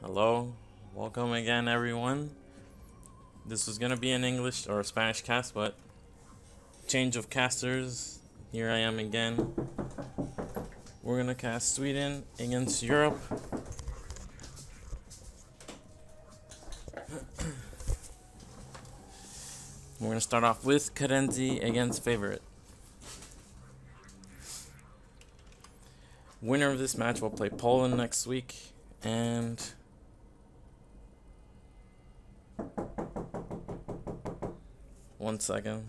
Hello, welcome again everyone. This was gonna be an English or a Spanish cast, but change of casters. Here I am again. We're gonna cast Sweden against Europe. We're gonna start off with Karenzi against Favorite. Winner of this match will play Poland next week, and one second.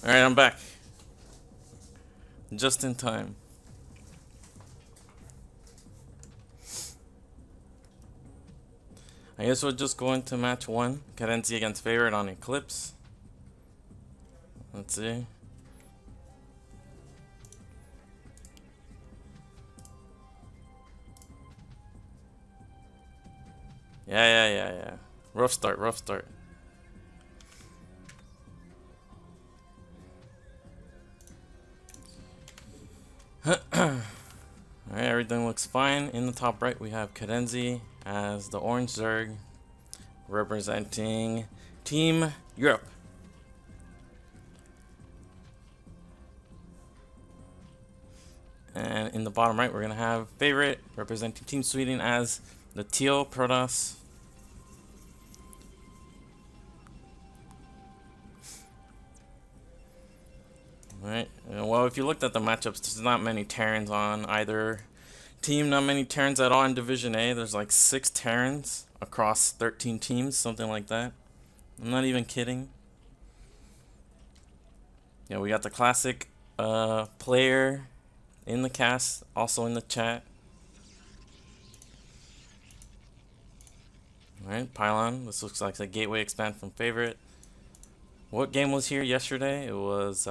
Alright, I'm back. Just in time. I guess we'll just go into match 1. Karenzi against Favorite on Eclipse. Let's see. Yeah. Rough start. Alright, everything looks fine. In the top right, we have Karenzi as the orange Zerg representing Team Europe. And in the bottom right, we're going to have Favorite representing Team Sweden as the teal Protoss. Alright, well, if you looked at the matchups, there's not many Terrans on either team, not many Terrans at all in Division A. There's like 6 Terrans across 13 teams, something like that. I'm not even kidding. Yeah, we got the classic player in the cast, also in the chat. Alright, Pylon. This looks like a gateway expand from Favorite. What game was here yesterday? It was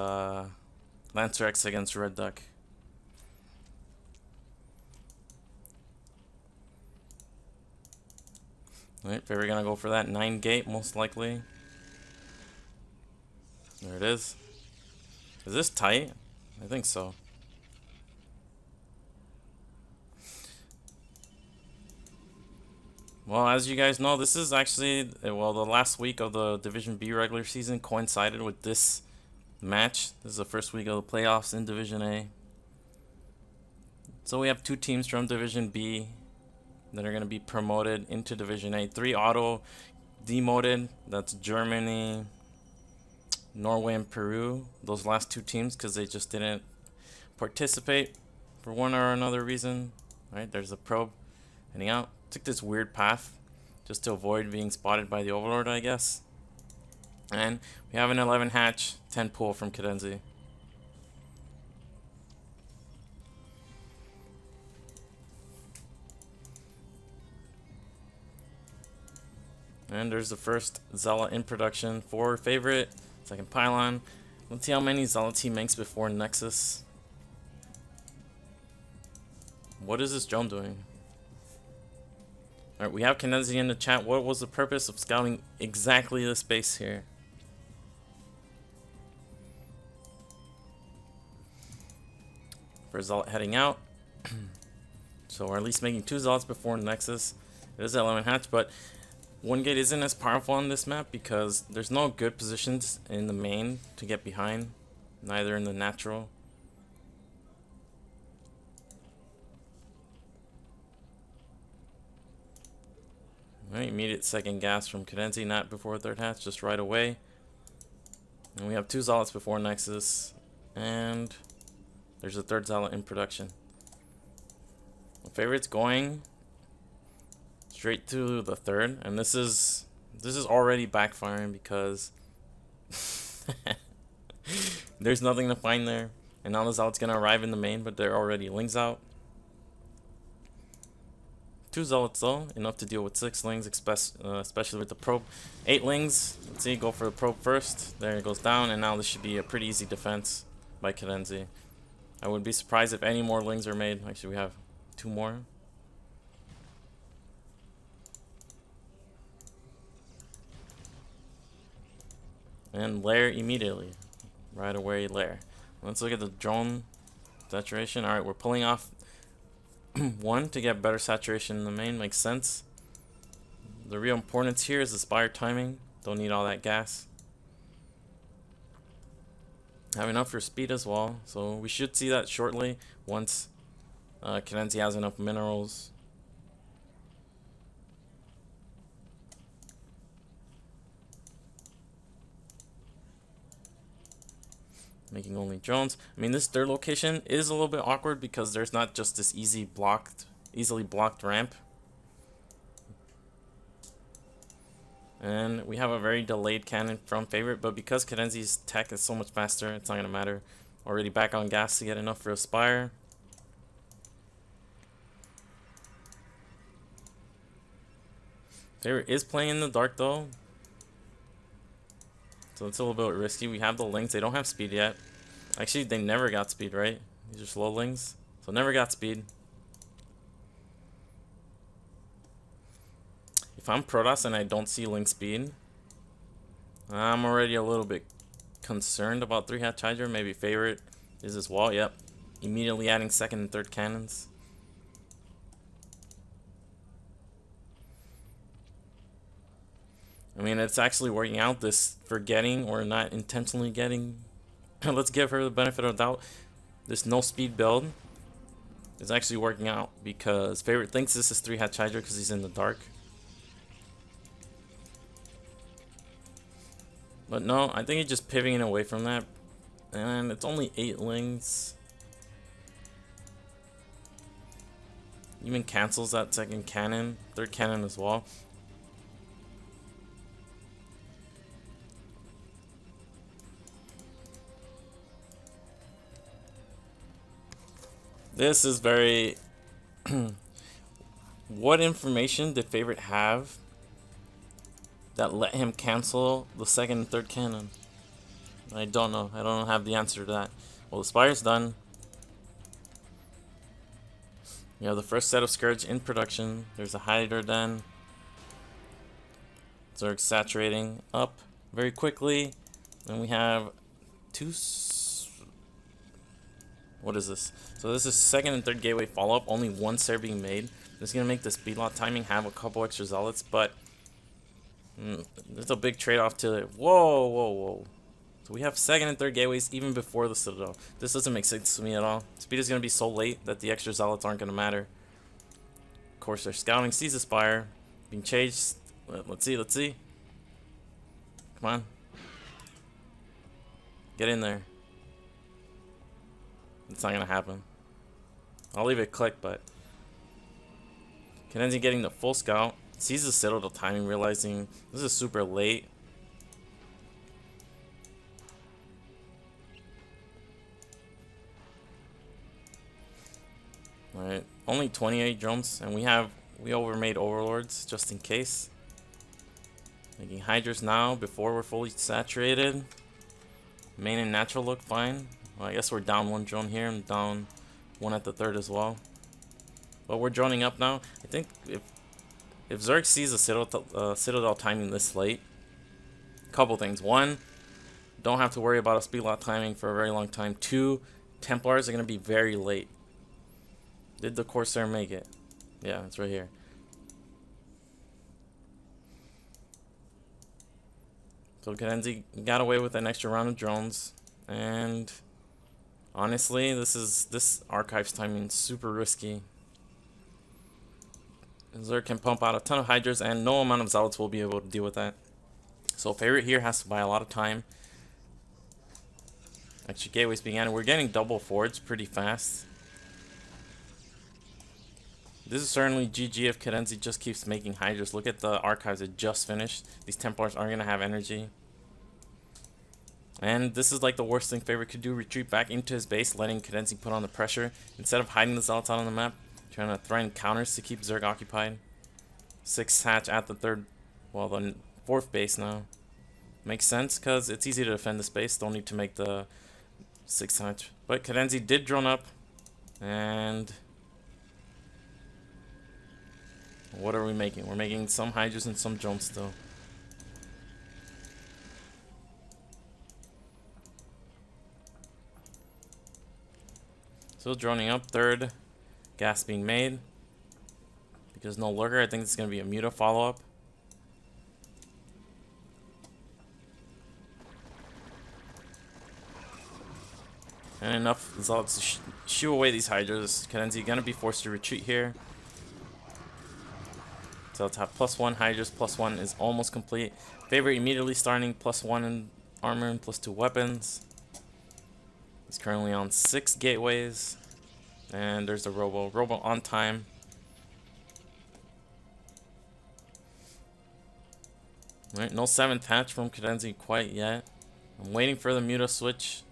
Lancer X against Red Duck. Alright, Favorite gonna go for that 9 gate most likely. There it is. Is this tight? I think so. Well, as you guys know, this is actually, well, the last week of the Division B regular season coincided with this match. This is the first week of the playoffs in Division A. So we have 2 teams from Division B that are going to be promoted into Division A. 3 auto demoted. That's Germany, Norway, and Peru. Those last 2 teams because they just didn't participate for one or another reason. Right, there's a probe heading out. Took this weird path just to avoid being spotted by the Overlord, I guess. And we have an 11 hatch, 10 pull from Karenzi. And there's the first Zealot in production for Favorite. Second Pylon. Let's see how many Zealots he makes before Nexus. What is this drone doing? Alright, we have Karenzi in the chat. What was the purpose of scouting exactly this base here? For Zealot heading out. So we're at least making 2 Zealots before Nexus. It is 11 hatch, but 1 gate isn't as powerful on this map because there's no good positions in the main to get behind. Neither in the natural. Alright, immediate second gas from Karenzi, not before 3rd hatch, just right away. And we have 2 Zealots before Nexus. And there's a 3rd Zealot in production. My favorite's going straight to the 3rd, and this is already backfiring because there's nothing to find there. And now the Zealot's gonna arrive in the main, but they're already lings out. 2 Zealots though, enough to deal with 6 lings, especially with the probe. 8 lings, let's see, go for the probe first. There it goes down, and now this should be a pretty easy defense by Karenzi. I would be surprised if any more lings are made. Actually, we have 2 more. And lair immediately. Right away, lair. Let's look at the drone saturation. Alright, we're pulling off 1 to get better saturation in the main. Makes sense. The real importance here is the spire timing. Don't need all that gas. Have enough for speed as well. So we should see that shortly once Cadenzi has enough minerals. Making only drones. I mean, this third location is a little bit awkward because there's not just this easily blocked ramp. And we have a very delayed cannon from Favorite, but because Cadenzi's tech is so much faster, it's not going to matter. Already back on gas to get enough for a spire. Favorite is playing in the dark though, so it's a little bit risky. We have the lings. They don't have speed yet. Actually, they never got speed, right? These are slow lings, so never got speed. If I'm Protoss and I don't see ling speed, I'm already a little bit concerned about 3-hatch Hydra. Maybe Favorite is this wall. Yep. Immediately adding second and third cannons. I mean, it's actually working out, this forgetting or not intentionally getting. Let's give her the benefit of the doubt. This no speed build is actually working out because Favorite thinks this is 3-hatch Hydra because he's in the dark. But no, I think he's just pivoting away from that. And it's only 8 lings. Even cancels that second cannon, third cannon as well. This is very... What information did Favorite have that let him cancel the second and third cannon? I don't know. I don't have the answer to that. Well, the spire's done. You have the first set of Scourge in production. There's a Hydra Den. Zerg saturating up very quickly. Then we have 2... What is this? So this is second and third gateway follow-up. Only 1 Ser being made. This is going to make the speed lot timing have a couple extra zealots, but there's a big trade-off to it. Whoa, whoa, whoa. So we have second and third gateways even before the Citadel. This doesn't make sense to me at all. Speed is going to be so late that the extra zealots aren't going to matter. Of course, they're scouting, sees the spire, being chased. Let's see, let's see. Come on. Get in there. It's not going to happen. I'll leave it click, but Cadenzi getting the full scout. Sees the Citadel timing, realizing this is super late. Alright, only 28 drones, and we overmade Overlords just in case. Making Hydras now before we're fully saturated. Main and natural look fine. Well, I guess we're down 1 drone here and down 1 at the third as well. But we're droning up now. I think if Zerg sees the Citadel timing this late, couple things. 1, don't have to worry about a speed lot timing for a very long time. 2, Templars are going to be very late. Did the Corsair make it? Yeah, it's right here. So Cadenzi got away with an extra round of drones, and honestly, this Archives timing is super risky. Zerg can pump out a ton of Hydras, and no amount of Zealots will be able to deal with that. So Favorite here has to buy a lot of time. Extra gateways being added. We're getting double forwards pretty fast. This is certainly GG if Cadenzi just keeps making Hydras. Look at the Archives that just finished. These Templars aren't going to have energy. And this is like the worst thing Favorite could do. Retreat back into his base, letting Cadenzi put on the pressure. Instead of hiding the Zealots out on the map, trying to threaten counters to keep Zerg occupied. 6 hatch at the third, well, the 4th base now. Makes sense because it's easy to defend the space. Don't need to make the 6 hatch. But Cadenzi did drone up. And what are we making? We're making some Hydras and some drones still. Still droning up. Third gas being made. Because no lurker, I think it's going to be a Muta follow-up. And enough results to shoo away these Hydras. Cadenzi going to be forced to retreat here. So let's have +1 Hydras, +1 is almost complete. Favorite immediately starting +1 in armor and +2 weapons. He's currently on 6 gateways. And there's the Robo. Robo on time. Alright, no 7th hatch from Cadenzi quite yet. I'm waiting for the Muta switch.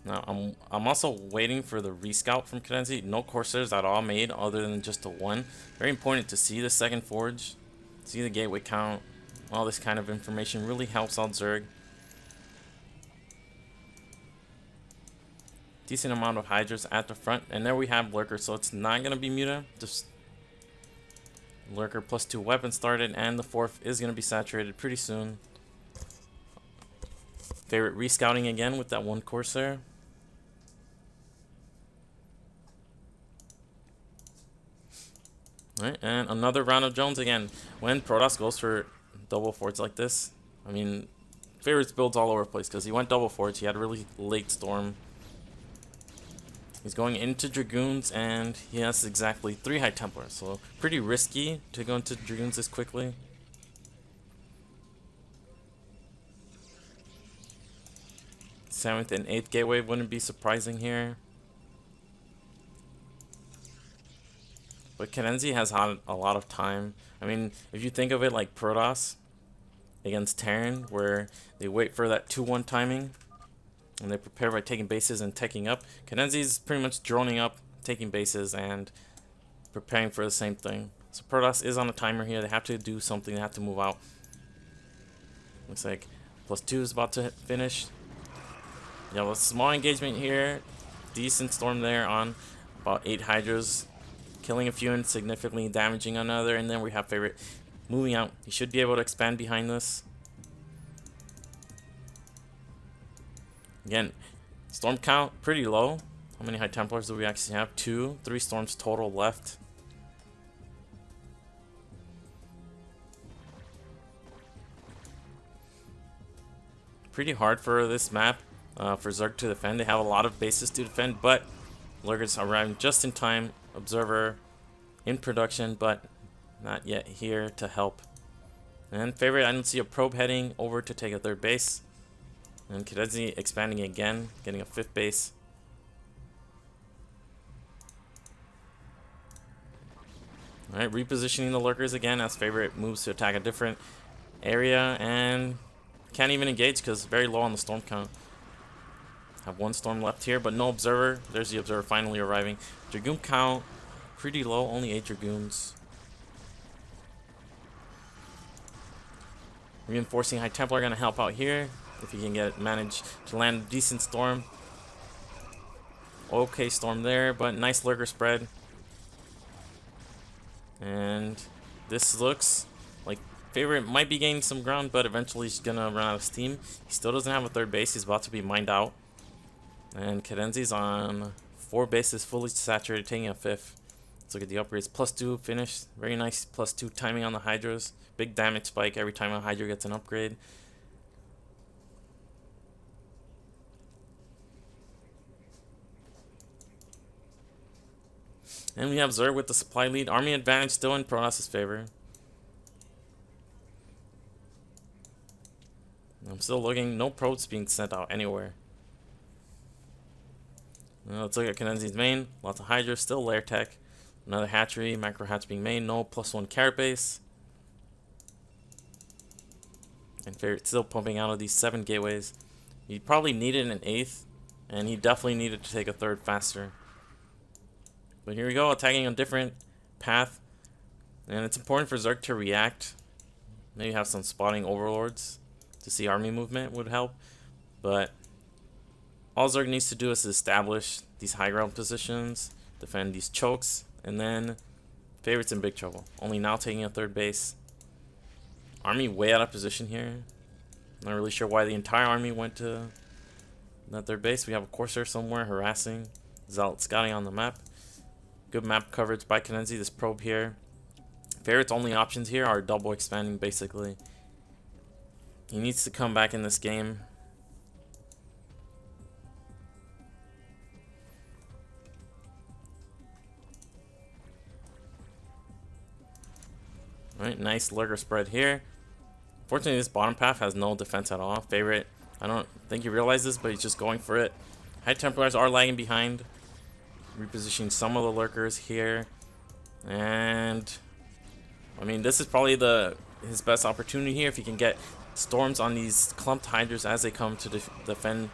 Now, I'm also waiting for the rescout from Cadenzi. No Corsairs at all made other than just the one. Very important to see the second forge. See the gateway count. All this kind of information really helps out Zerg. Decent amount of Hydras at the front. And there we have Lurker, so it's not going to be Muta. Just Lurker +2 weapons started, and the 4th is going to be saturated pretty soon. Favorite rescouting again with that one Corsair. Alright, and another round of drones again. When Protoss goes for double forts like this, I mean, favorites builds all over the place because he went double forts. He had a really late storm. He's going into Dragoons, and he has exactly 3 High Templars, so pretty risky to go into Dragoons this quickly. Seventh and 8th gateway wouldn't be surprising here. But Cadenzi has had a lot of time. I mean, if you think of it like Protoss against Terran, where they wait for that 2-1 timing, and they prepare by taking bases and teching up, Cadenzi's pretty much droning up, taking bases, and preparing for the same thing. So Protoss is on a timer here. They have to do something. They have to move out. Looks like +2 is about to finish. You have a small engagement here. Decent storm there on about 8 Hydras. Killing a few and significantly damaging another. And then we have favorite moving out. He should be able to expand behind this. Again, storm count pretty low. How many High Templars do we actually have? 2, 3 storms total left. Pretty hard for this map for Zerg to defend. They have a lot of bases to defend, but Lurkers arriving just in time. Observer in production, but not yet here to help. And favorite, I don't see a probe heading over to take a 3rd base. And Cadenzi expanding again, getting a 5th base. Alright, repositioning the Lurkers again as favorite moves to attack a different area, and can't even engage because very low on the storm count. Have 1 storm left here, but no observer. There's the observer finally arriving. Dragoon count pretty low, only 8 Dragoons. Reinforcing High Templar gonna help out here if he can manage to land a decent storm. Okay, storm there, but nice Lurker spread. And this looks like favorite might be gaining some ground, but eventually he's gonna run out of steam. He still doesn't have a 3rd base. He's about to be mined out. And Cadenzi's on 4 bases, fully saturated, taking a 5th. Let's look at the upgrades. +2 finish. Very nice +2 timing on the Hydras. Big damage spike every time a Hydra gets an upgrade. And we have Zerg with the supply lead. Army advantage still in Protoss' favor. I'm still looking. No probes being sent out anywhere. Now let's look at Cadenzi's main. Lots of Hydra. Still lair tech. Another hatchery. Macro hatch being made. No +1 carrot base. And favorite still pumping out of these 7 gateways. He probably needed an 8th. And he definitely needed to take a 3rd faster. But here we go, attacking a different path. And it's important for Zerg to react. Maybe have some spotting overlords to see army movement would help. But all Zerg needs to do is establish these high ground positions, defend these chokes, and then Favorite's in big trouble. Only now taking a third base. Army way out of position here. Not really sure why the entire army went to that third base. We have a Corsair somewhere harassing. Zealot scouting on the map. Good map coverage by Cadenzi. This probe here. Favorite's only options here are double expanding basically. He needs to come back in this game. Alright, nice lurker spread here. Fortunately, this bottom path has no defense at all. Favorite, I don't think he realizes, but he's just going for it. High Templars are lagging behind. Repositioning some of the lurkers here. And I mean, this is probably his best opportunity here if he can get storms on these clumped hydras as they come to defend.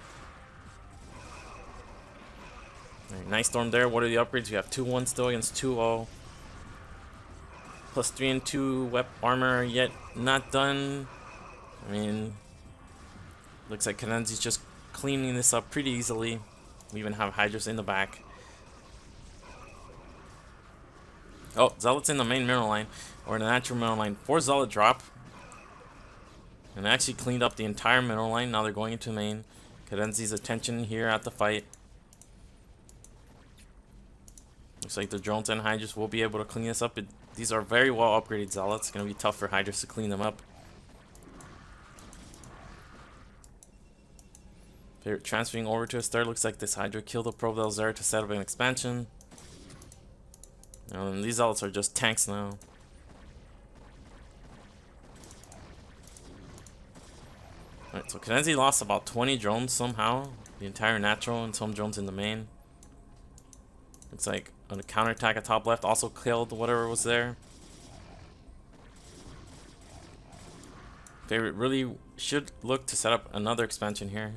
Right, nice storm there. What are the upgrades? We have 2-1 still against 2-0. Plus 3 and 2 web armor yet not done. I mean, looks like Cadenzi's just cleaning this up pretty easily. We even have hydras in the back. Oh, Zealot's in the main mineral line, or the natural mineral line. 4 Zealot drop. And actually cleaned up the entire mineral line. Now they're going into main. Cadenzi's attention here at the fight. Looks like the drones and hydras will be able to clean this up. These are very well upgraded Zealots. It's going to be tough for hydras to clean them up. They're transferring over to a star. Looks like this hydra killed the probe that was there to set up an expansion. And these Zealots are just tanks now. Alright, so Cadenzi lost about 20 drones somehow. The entire natural and some drones in the main. Looks like a counterattack at top left also killed whatever was there. Favorite really should look to set up another expansion here.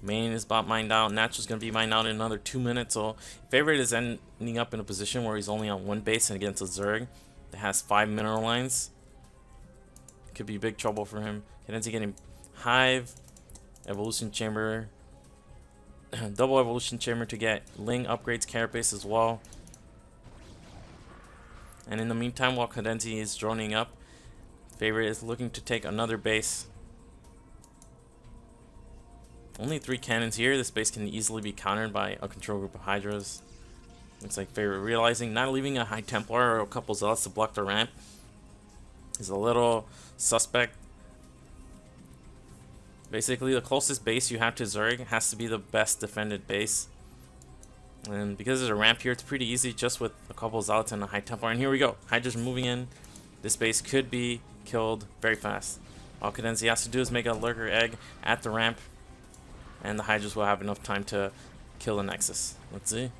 Main is about mined out. Natural's going to be mined out in another 2 minutes. So Favorite is ending up in a position where he's only on 1 base and against a Zerg that has 5 mineral lines. Could be big trouble for him. Cadenzi getting Hive, Evolution Chamber, double Evolution Chamber to get Ling upgrades Carapace as well. And in the meantime, while Cadenzi is droning up, Favorite is looking to take another base. Only 3 cannons here. This base can easily be countered by a control group of Hydras. Looks like Favorite realizing not leaving a High Templar or a couple Zealots to block the ramp is a little suspect. Basically, the closest base you have to Zerg has to be the best defended base. And because there's a ramp here, it's pretty easy just with a couple Zealots and a High Templar. And here we go. Hydras moving in. This base could be killed very fast. All Cadenzi has to do is make a lurker egg at the ramp. And the Hydras will have enough time to kill the Nexus. Let's see.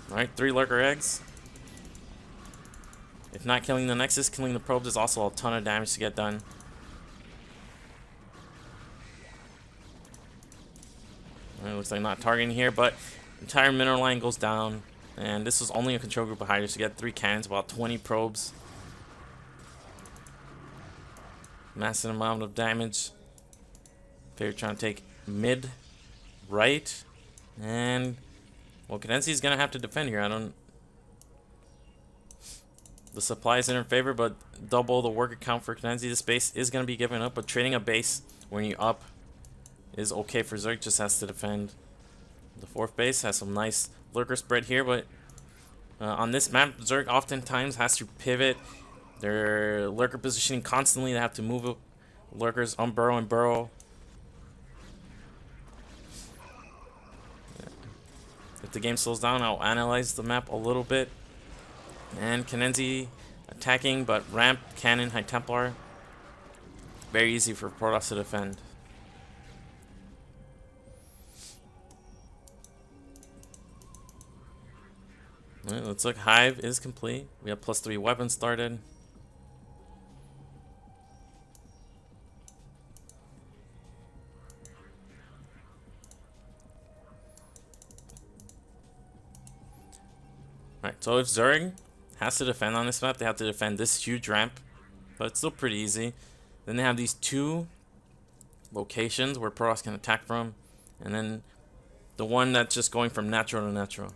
Alright, 3 lurker eggs. If not killing the Nexus, killing the probes is also a ton of damage to get done. It looks like not targeting here, but entire mineral line goes down. And this was only a control group of Hydras to get 3 cannons, about 20 probes. Massive amount of damage. They're trying to take mid, right, and well, Cadenzi's gonna have to defend here. The supply is in her favor, but double the worker count for Cadenzi. This base is gonna be given up, but trading a base when you up is okay for Zerg. Just has to defend. The 4th base has some nice lurker spread here, but on this map, Zerg oftentimes has to pivot their lurker positioning constantly. They have to move lurkers unburrow and burrow. If the game slows down, I'll analyze the map a little bit. And Cadenzi attacking, but ramp, cannon, High Templar. Very easy for Protoss to defend. Alright, let's look. Hive is complete. We have +3 weapons started. Alright, so if Zerg has to defend on this map, they have to defend this huge ramp, but it's still pretty easy. Then they have these two locations where Protoss can attack from, and then the one that's just going from natural to natural.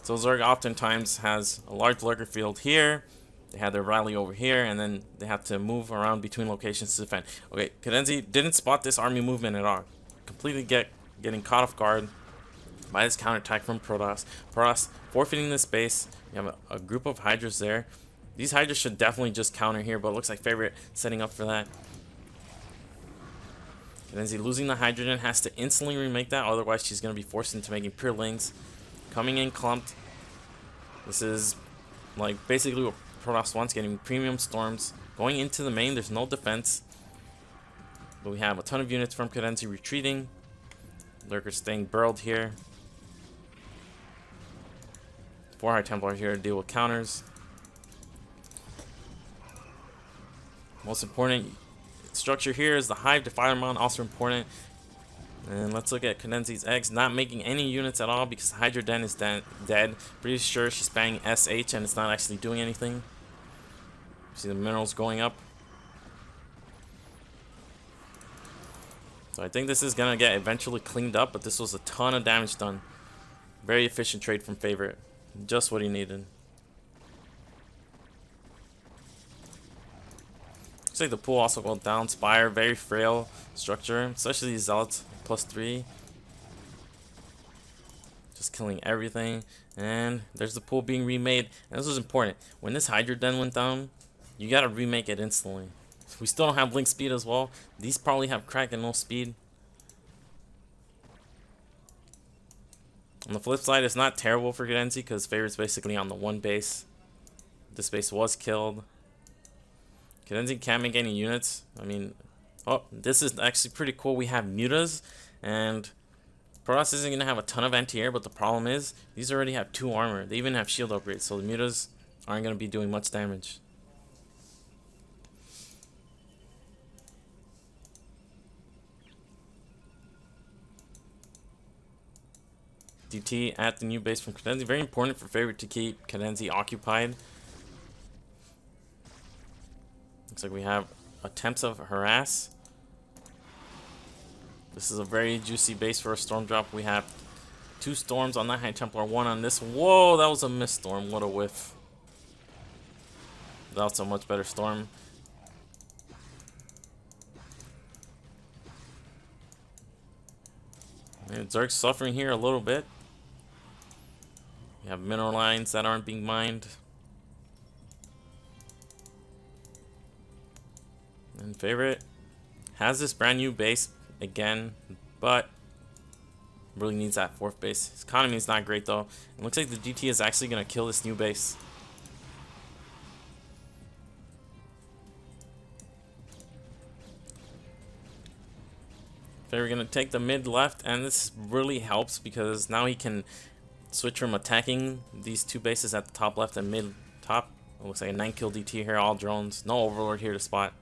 So Zerg oftentimes has a large lurker field here, they have their rally over here, and then they have to move around between locations to defend. Okay, Cadenzi didn't spot this army movement at all. Completely getting caught off guard by this counterattack from Protoss. Protoss forfeiting this base. You have a group of Hydras there. These Hydras should definitely just counter here, but it looks like Favorite setting up for that. Cadenzi losing the Hydrogen, has to instantly remake that, otherwise she's going to be forced into making pure lings. Coming in clumped. This is like basically what Protoss wants, getting premium storms. Going into the main, there's no defense. But we have a ton of units from Cadenzi retreating. Lurkers staying burrowed here. 4 High Templars here to deal with counters. Most important structure here is the Hive Defiler Mound, also important. And let's look at Cadenzi's eggs. Not making any units at all because Hydra Den is dead. Pretty sure she's spamming SH and it's not actually doing anything. See the minerals going up. So I think this is gonna get eventually cleaned up, but this was a ton of damage done. Very efficient trade from Favorite. Just what he needed. Looks like the pool also goes down. Spire, very frail structure, especially these Zealots, +3. Just killing everything. And there's the pool being remade. And this was important. When this Hydra Den went down, you gotta remake it instantly. We still don't have link speed as well. These probably have crack and no speed. On the flip side, it's not terrible for Cadenzi because Favorite's basically on the one base. This base was killed. Cadenzi can't make any units. I mean, oh, this is actually pretty cool. We have mutas, and Protoss isn't going to have a ton of anti-air, but the problem is these already have 2 armor. They even have shield upgrades, so the mutas aren't going to be doing much damage. DT at the new base from Cadenzi. Very important for Favorite to keep Cadenzi occupied. Looks like we have attempts of harass. This is a very juicy base for a storm drop. We have 2 storms on that High Templar, 1 on this. Whoa, that was a missed storm. What a whiff. That's a much better storm. And Zerg's suffering here a little bit. We have mineral lines that aren't being mined. And Favorite has this brand new base again, but really needs that 4th base. His economy is not great though. It looks like the DT is actually going to kill this new base. Favorite going to take the mid left, and this really helps because now he can switch from attacking these 2 bases at the top left and mid top. It looks like a 9 kill DT here, all drones. No Overlord here to spot.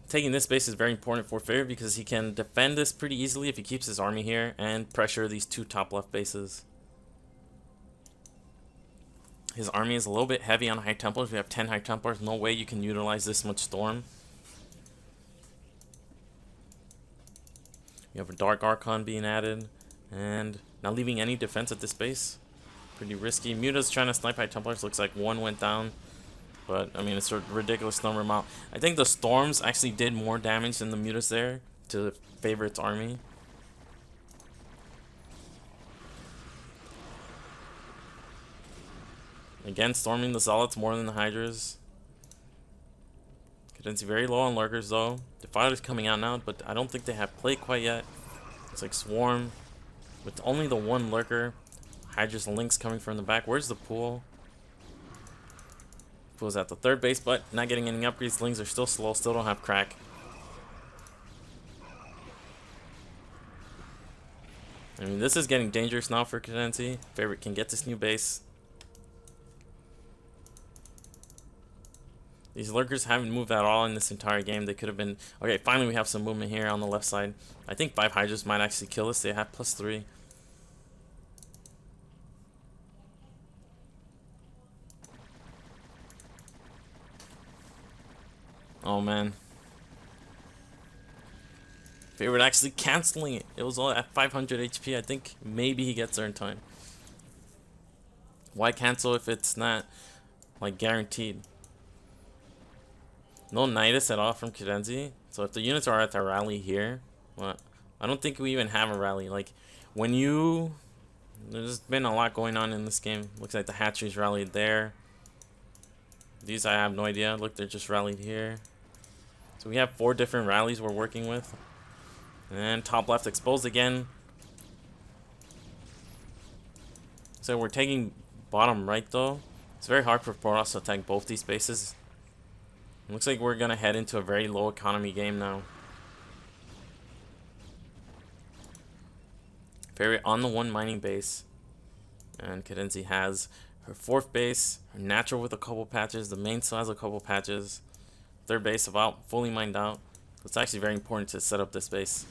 Taking this base is very important for Favorite because he can defend this pretty easily if he keeps his army here and pressure these 2 top left bases. His army is a little bit heavy on High Templars. We have 10 High Templars. No way you can utilize this much storm. You have a Dark Archon being added, and not leaving any defense at this base. Pretty risky. Muta's trying to snipe High Templars. Looks like 1 went down, but I mean it's a ridiculous number amount. I think the storms actually did more damage than the Mutas there to Favorite's army. Again, storming the Zealots more than the Hydras. Cadenzi very low on lurkers though. Defiler's coming out now, but I don't think they have play quite yet. It's like Swarm with only the 1 lurker. Hydra's and Lynx coming from the back. Where's the pool? Pool's at the 3rd base, but not getting any upgrades. Lynx are still slow, still don't have crack. I mean, this is getting dangerous now for Cadenzi. Favorite can get this new base. These lurkers haven't moved at all in this entire game. They could have been... Okay, finally we have some movement here on the left side. I think 5 Hydras might actually kill us. They have +3. Oh, man. Favorite actually canceling it. It was all at 500 HP. I think maybe he gets there in time. Why cancel if it's not, like, guaranteed? No Nidus at all from Kirenzi. So if the units are at the rally here, well, I don't think we even have a rally. Like, when you... There's been a lot going on in this game. Looks like the hatcheries rallied there. These I have no idea. Look, they're just rallied here. So we have 4 different rallies we're working with. And top left exposed again. So we're taking bottom right though. It's very hard for Protoss to attack both these bases. It looks like we're gonna head into a very low economy game now. Very on the 1 mining base. And Cadenzi has her 4th base, her natural with a couple patches, the main still has a couple patches. 3rd base about fully mined out. It's actually very important to set up this base.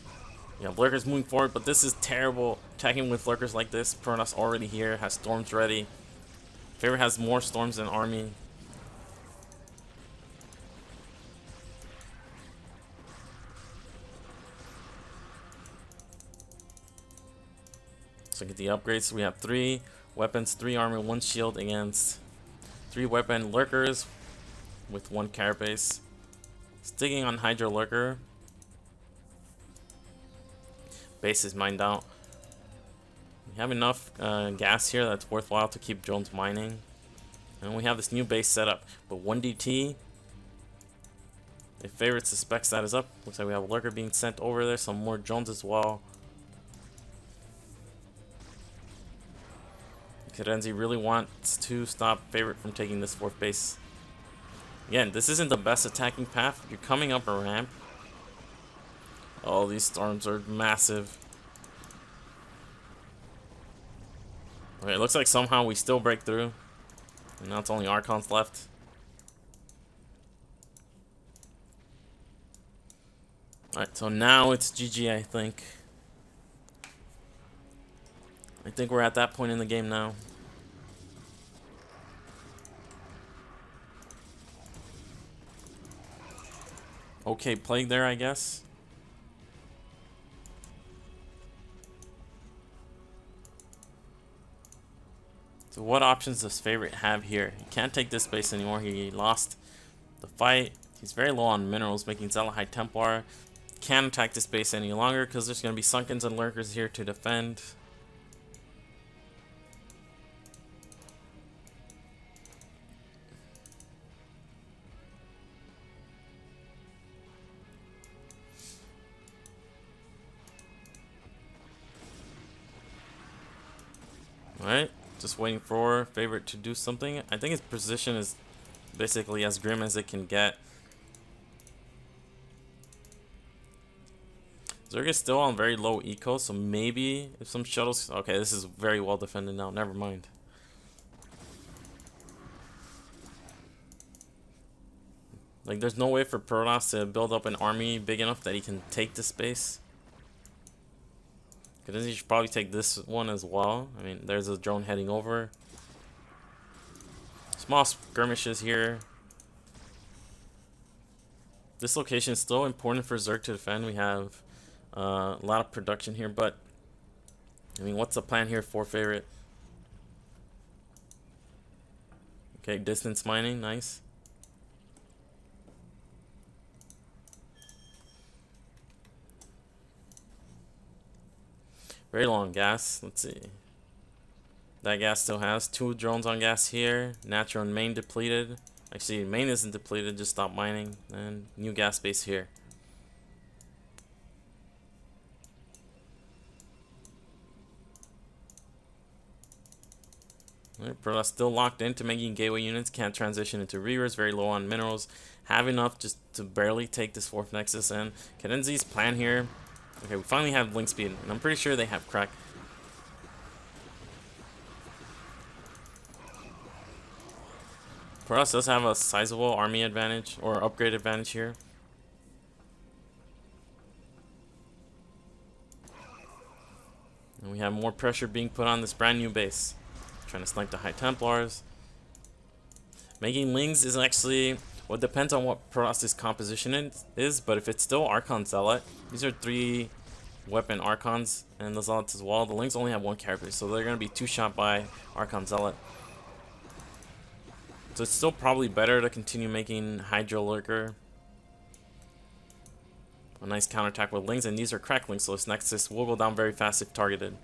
You have lurkers moving forward, but this is terrible. Attacking with lurkers like this. Protoss already here, has storms ready. Favorite has more storms than army. So get the upgrades. We have 3 weapons, 3 armor, 1 shield against 3 weapon lurkers with 1 carapace. Sticking on Hydra lurker. Base is mined out. We have enough gas here that's worthwhile to keep drones mining. And we have this new base set up. But 1 DT. If favorite suspects that is up. Looks like we have a lurker being sent over there. Some more drones as well. Karenzi really wants to stop favorite from taking this 4th base. Again, this isn't the best attacking path. You're coming up a ramp. Oh, these storms are massive. Okay, it looks like somehow we still break through. And now it's only Archons left. Alright, so now it's GG, I think. I think we're at that point in the game now. Okay, Plague there, I guess. So what options does favorite have here? He can't take this base anymore. He lost the fight. He's very low on minerals, making Zella High Templar. Can't attack this base any longer because there's going to be Sunkens and Lurkers here to defend. Alright, just waiting for favorite to do something. I think his position is basically as grim as it can get. Zerg is still on very low eco, so maybe if some shuttles... Okay, this is very well defended now, never mind. Like, there's no way for Protoss to build up an army big enough that he can take this base. Because he should probably take this one as well. I mean, there's a drone heading over. Small skirmishes here. This location is still important for Zerg to defend. We have a lot of production here, but I mean, what's the plan here for favorite? Okay, distance mining, nice. Very long gas. Let's see. That gas still has 2 drones on gas here. Natural and main depleted. Actually, main isn't depleted, just stop mining. And new gas base here. Alright, Protoss still locked into making gateway units. Can't transition into reavers. Very low on minerals. Have enough just to barely take this 4th Nexus. And Cadenzi's plan here. Okay, we finally have link speed, and I'm pretty sure they have crack. Protoss does have a sizable army advantage or upgrade advantage here. And we have more pressure being put on this brand new base. Trying to snipe the High Templars. Making Lings is actually, well, it depends on what Protoss's composition is, but if it's still Archon Zealot, these are 3 weapon Archons and the Zealots as well. The Lings only have 1 character, so they're going to be 2-shot by Archon Zealot. So it's still probably better to continue making Hydra Lurker. A nice counterattack with Lings, and these are crack Lings, so this Nexus will go down very fast if targeted.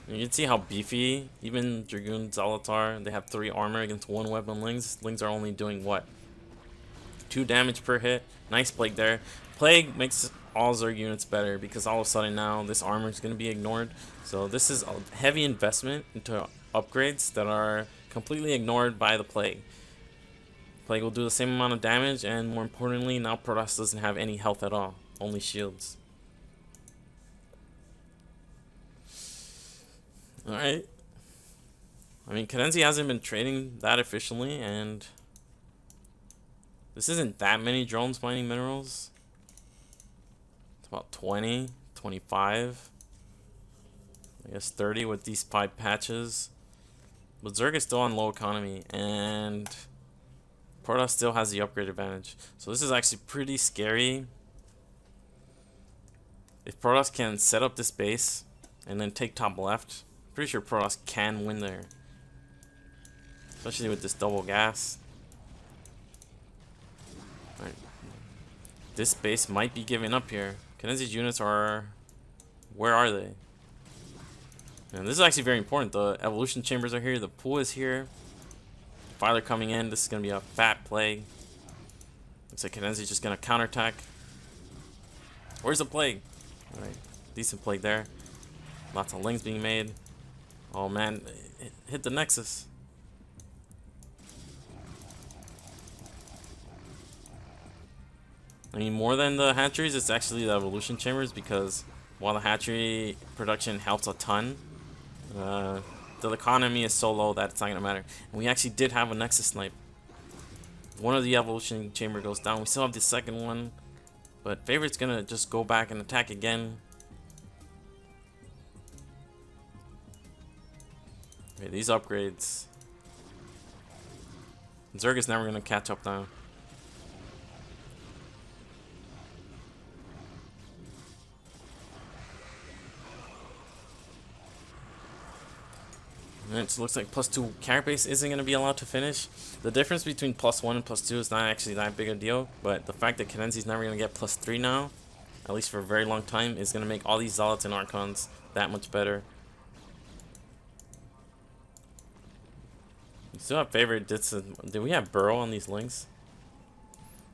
You can see how beefy even Dragoon Zealots are. They have 3 armor against 1 weapon Lings. Lings are only doing what? 2 damage per hit. Nice Plague there. Plague makes all Zerg units better because all of a sudden now this armor is going to be ignored. So this is a heavy investment into upgrades that are completely ignored by the Plague. Plague will do the same amount of damage, and more importantly, now Protoss doesn't have any health at all. Only shields. Alright. I mean, Cadenzi hasn't been trading that efficiently, and this isn't that many drones mining minerals. It's about 20, 25. I guess 30 with these 5 patches. But Zerg is still on low economy, and Protoss still has the upgrade advantage. So this is actually pretty scary. If Protoss can set up this base and then take top left, pretty sure Protoss can win there. Especially with this double gas. Alright. This base might be giving up here. Cadenzi's units are... Where are they? And this is actually very important. The evolution chambers are here. The pool is here. Filer coming in. This is going to be a fat Plague. Looks like Cadenzi's just going to counterattack. Where's the Plague? Alright. Decent Plague there. Lots of Lings being made. Oh man. It hit the Nexus. I mean, more than the hatcheries, it's actually the evolution chambers, because while the hatchery production helps a ton, the economy is so low that it's not going to matter. And we actually did have a Nexus snipe. One of the evolution chamber goes down. We still have the second one, but Favorite's going to just go back and attack again. Okay, these upgrades. Zerg is never going to catch up now. It looks like +2 carapace isn't going to be allowed to finish. The difference between +1 and +2 is not actually that big a deal, but the fact that Cadenzi's never going to get +3 now, at least for a very long time, is going to make all these Zealots and Archons that much better. We still have Favorite. Did we have Burrow on these Lings?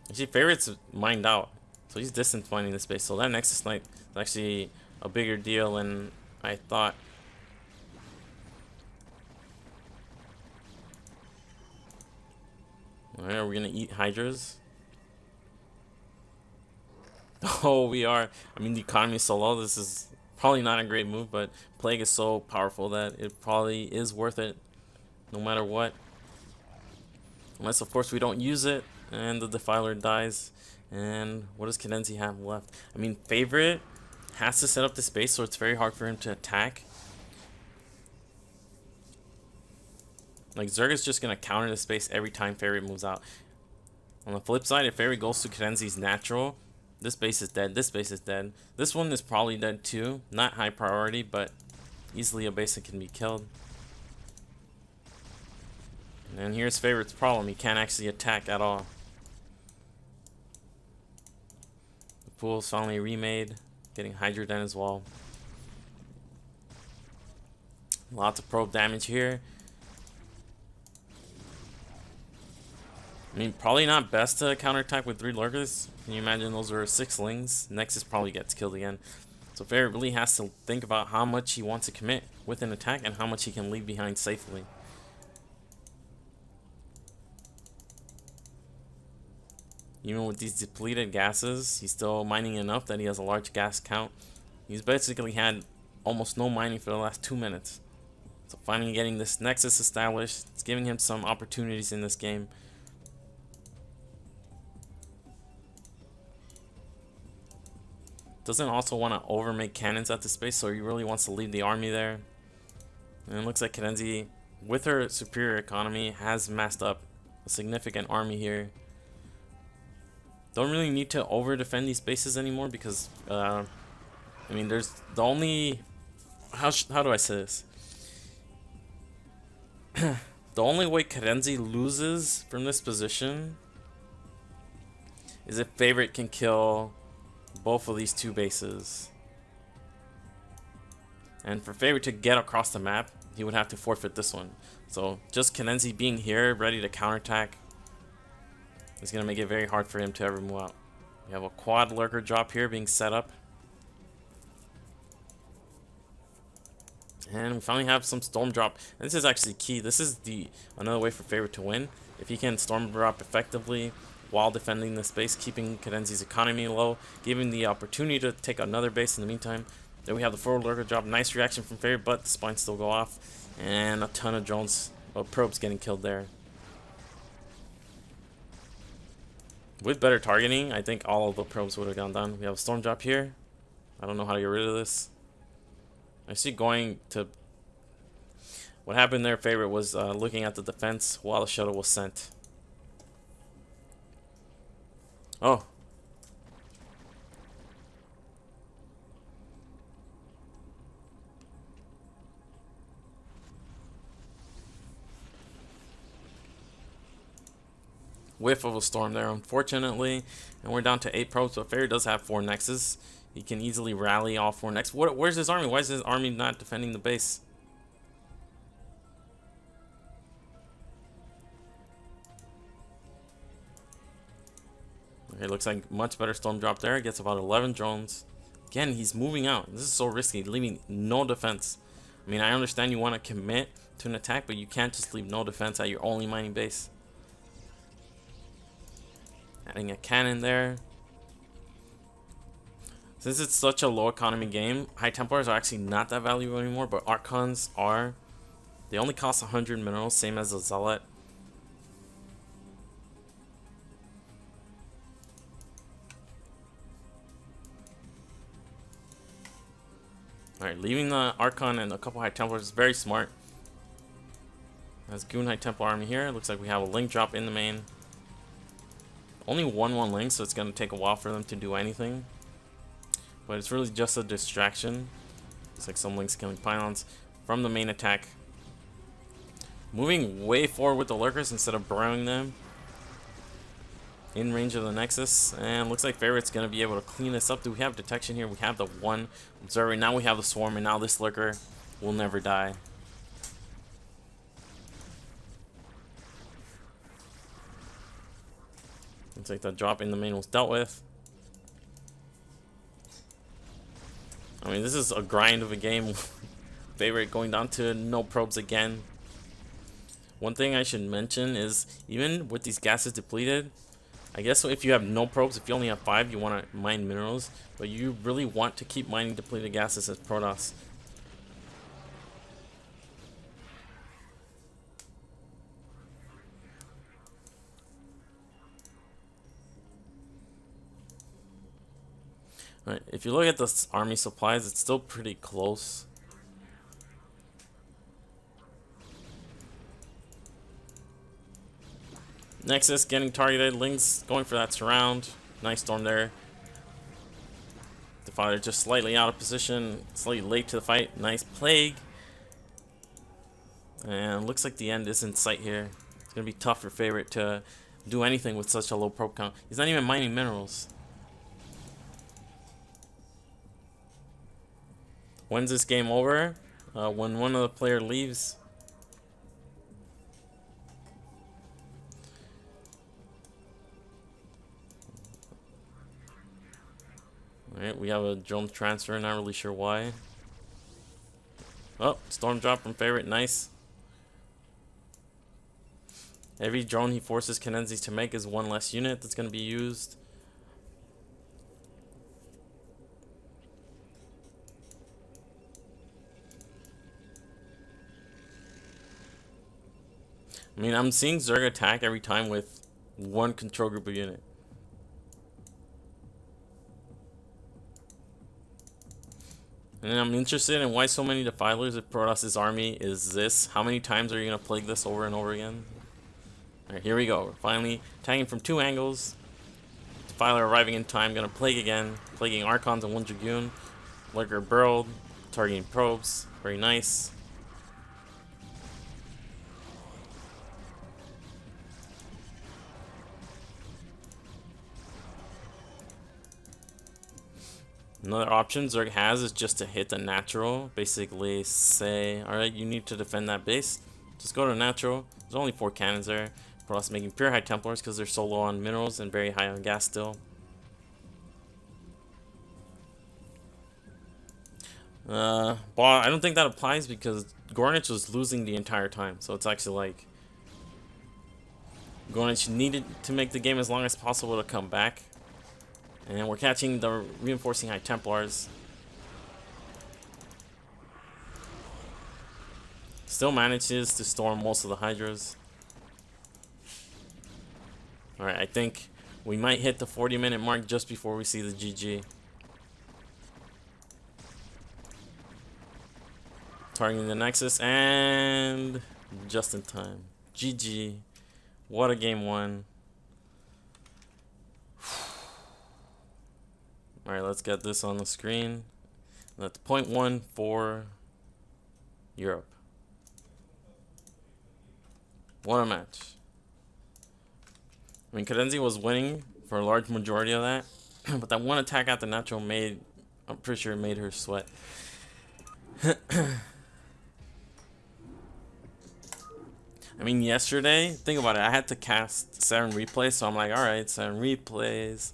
Actually, Favorite's mined out, so he's distance mining this base. So that Nexus snipe is actually a bigger deal than I thought. Alright, are we gonna eat Hydras? Oh, we are. I mean, the economy is so low, this is probably not a great move, but Plague is so powerful that it probably is worth it, no matter what. Unless, of course, we don't use it, and the Defiler dies. And what does Cadenzi have left? I mean, Favorite has to set up this base, so it's very hard for him to attack. Like, Zerg is just going to counter the space every time Favorite moves out. On the flip side, if Favorite goes to Cadenzi's natural, this base is dead, this base is dead. This one is probably dead too. Not high priority, but easily a base that can be killed. And here's Favorite's problem. He can't actually attack at all. The pool's finally remade. Getting Hydra Den as well. Lots of probe damage here. I mean, probably not best to counterattack with 3 Lurkers. Can you imagine those are 6 Lings? Nexus probably gets killed again. So Favorite really has to think about how much he wants to commit with an attack and how much he can leave behind safely. Even with these depleted gases, he's still mining enough that he has a large gas count. He's basically had almost no mining for the last 2 minutes. So finally getting this nexus established, it's giving him some opportunities in this game. Doesn't also want to overmake cannons at the space, so he really wants to leave the army there. And it looks like Cadenzi, with her superior economy, has massed up a significant army here. Don't really need to over defend these bases anymore because, I mean, there's the only... How do I say this? The only way Cadenzi loses from this position is if Favorite can kill both of these two bases. And for Favorite to get across the map, he would have to forfeit this one. So just Cadenzi being here, ready to counterattack, is going to make it very hard for him to ever move out. We have a quad lurker drop here being set up. And we finally have some storm drop. And this is actually key. This is another way for Favorite to win. If he can storm drop effectively while defending the space, keeping Cadenzi's economy low, giving the opportunity to take another base in the meantime. Then we have the forward lurker drop. Nice reaction from Favorite, but the spines still go off. And a ton of drones, probes getting killed there. With better targeting, I think all of the probes would have gone down. We have a storm drop here. I don't know how to get rid of this. I see going to... What happened there, Favorite, was looking at the defense while the shuttle was sent. Oh. Whiff of a storm there, unfortunately. And we're down to 8 probes, but Favorite does have 4 nexus. He can easily rally all 4 nexus. Where's his army? Why is his army not defending the base? Okay, looks like much better storm drop there. Gets about 11 drones. Again, he's moving out. This is so risky, leaving no defense. I mean, I understand you want to commit to an attack, but you can't just leave no defense at your only mining base. Adding a cannon there. Since it's such a low economy game, High Templars are actually not that valuable anymore, but Archons are. They only cost 100 minerals, same as a Zealot. Alright, leaving the Archon and a couple High Templars is very smart. Has Goon High Templar army here. Looks like we have a link drop in the main. Only 1/1 link, so it's going to take a while for them to do anything. But it's really just a distraction. Looks like some links killing pylons from the main attack. Moving way forward with the lurkers instead of burrowing them in range of the nexus. And looks like Favorite's going to be able to clean this up. Do we have detection here? We have the 1 observer. Now we have the swarm, and now this lurker will never die. Looks like the drop in the main was dealt with. I mean, this is a grind of a game. Favorite going down to no probes again. One thing I should mention is, even with these gases depleted, I guess if you have no probes, if you only have 5, you want to mine minerals, but you really want to keep mining depleted gases as Protoss. Right, if you look at the army supplies, it's still pretty close. Nexus getting targeted. Lings going for that surround. Nice storm there. Defiler just slightly out of position. Slightly late to the fight. Nice plague. And looks like the end is in sight here. It's going to be tough for Favorite to do anything with such a low probe count. He's not even mining minerals. When's this game over? When one of the player leaves. Alright, we have a drone transfer, not really sure why. Oh, storm drop from Favorite, nice. Every drone he forces Kenenzi to make is one less unit that's going to be used. I mean, I'm seeing Zerg attack every time with one control group of unit. And I'm interested in why so many defilers if Protoss' army is this. How many times are you going to plague this over and over again? Alright, here we go. We're finally tagging from 2 angles. Defiler arriving in time, going to plague again. Plaguing Archons and 1 Dragoon. Lurker burrowed. Targeting probes. Very nice. Another option Zerg has is just to hit the natural. Basically say, alright, you need to defend that base. Just go to natural. There's only 4 cannons there. Protoss making pure High Templars because they're so low on minerals and very high on gas still. Well, I don't think that applies because Gornich was losing the entire time. So it's actually like Gornich needed to make the game as long as possible to come back. And we're catching the reinforcing High Templars. Still manages to storm most of the Hydras. Alright, I think we might hit the 40-minute mark just before we see the GG. Targeting the Nexus and just in time. GG. What a game 1. Alright, let's get this on the screen. That's 0.1 for Europe. What a match. I mean, Cadenzi was winning for a large majority of that. But that one attack at the natural made, I'm pretty sure it made her sweat. I mean, yesterday, think about it. I had to cast 7 replays, so I'm like, alright, 7 replays.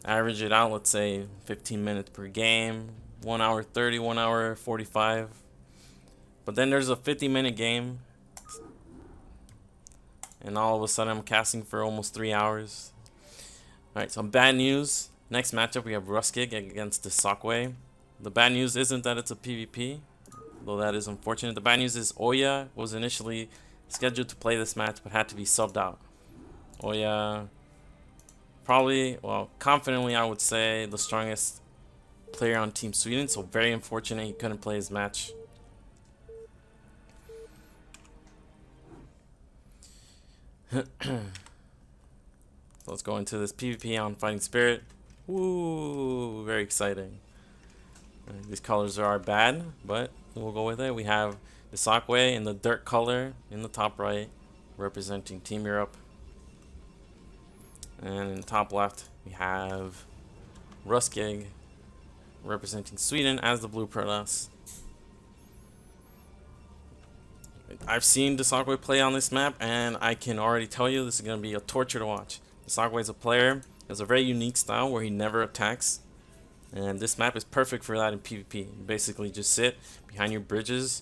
Average it out, let's say 15 minutes per game. 1 hour 30, 1 hour 45. But then there's a 50-minute game. And all of a sudden, I'm casting for almost 3 hours. Alright, some bad news. Next matchup, we have Ruskig against the Sockway. The bad news isn't that it's a PvP, though that is unfortunate. The bad news is Oya was initially scheduled to play this match, but had to be subbed out. Oya, probably, well, confidently, I would say the strongest player on Team Sweden, so very unfortunate he couldn't play his match. So let's go into this PvP on Fighting Spirit. Woo, very exciting. These colors are bad, but we'll go with it. We have the Sockway in the dirt color in the top right, representing Team Europe. And in the top left, we have Ruskig, representing Sweden as the blue Protoss. I've seen the Sockway play on this map, and I can already tell you this is going to be a torture to watch. The Sockway is a player, has a very unique style where he never attacks. And this map is perfect for that in PvP. You basically just sit behind your bridges,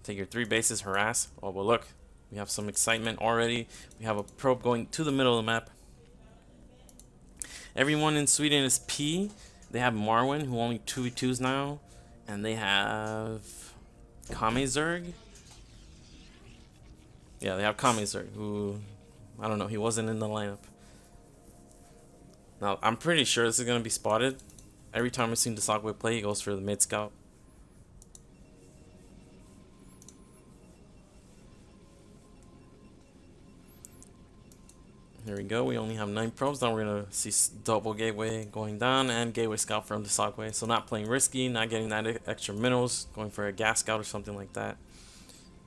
take your 3 bases, harass. Oh, but look, we have some excitement already. We have a probe going to the middle of the map. Everyone in Sweden is P. They have Marwin, who only 2v2s now. And they have Kamezerg. Yeah, they have Kamezerg, who, I don't know, he wasn't in the lineup. Now, I'm pretty sure this is going to be spotted. Every time I've seen the Sockway play, he goes for the mid-scout. Here we go. We only have 9 probes. Now we're going to see double gateway going down and gateway scout from the Sockway. So not playing risky, not getting that extra minerals, going for a gas scout or something like that.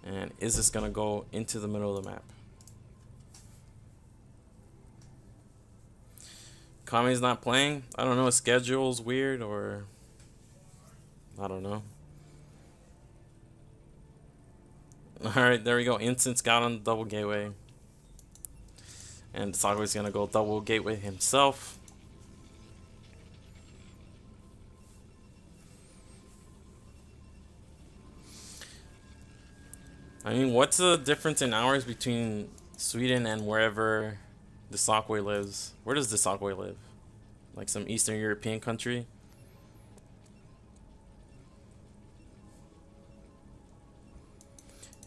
And is this going to go into the middle of the map? Kami's not playing. I don't know, his schedule's weird, or I don't know. Alright, there we go. Instant scout on the double gateway. And Sockway's gonna go double gateway himself. I mean, what's the difference in hours between Sweden and wherever the Sakwe lives. Where does the Sakwe live? Like some Eastern European country?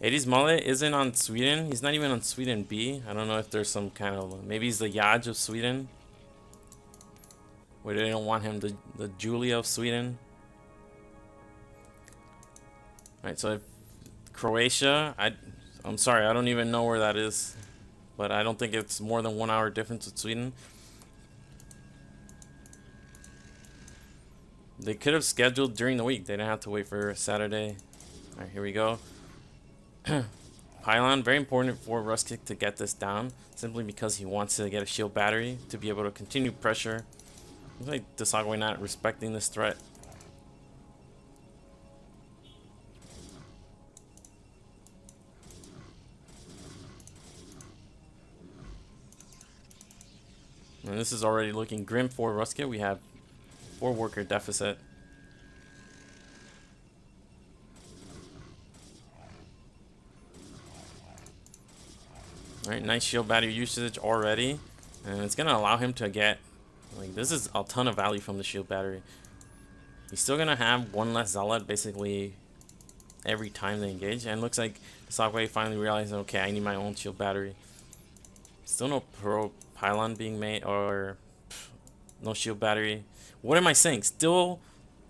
Eddie's mullet isn't on Sweden. He's not even on Sweden B. I don't know if there's some kind of... Maybe he's the Yaj of Sweden. Where they don't want him the Julia of Sweden. Alright, so if Croatia... I'm sorry, I don't even know where that is. But I don't think it's more than 1 hour difference with Sweden. They could have scheduled during the week. They didn't have to wait for Saturday. Alright, here we go. Pylon, very important for Ruskick to get this down, simply because he wants to get a shield battery to be able to continue pressure. Looks like Desagwe not respecting this threat. And this is already looking grim for Ruskick. We have 4 worker deficit. Alright, nice shield battery usage already. And it's going to allow him to get... Like, this is a ton of value from the shield battery. He's still going to have 1 less Zealot basically every time they engage. And it looks like Sakwe finally realized, okay, I need my own shield battery. Still no pro pylon being made, or no shield battery. What am I saying? Still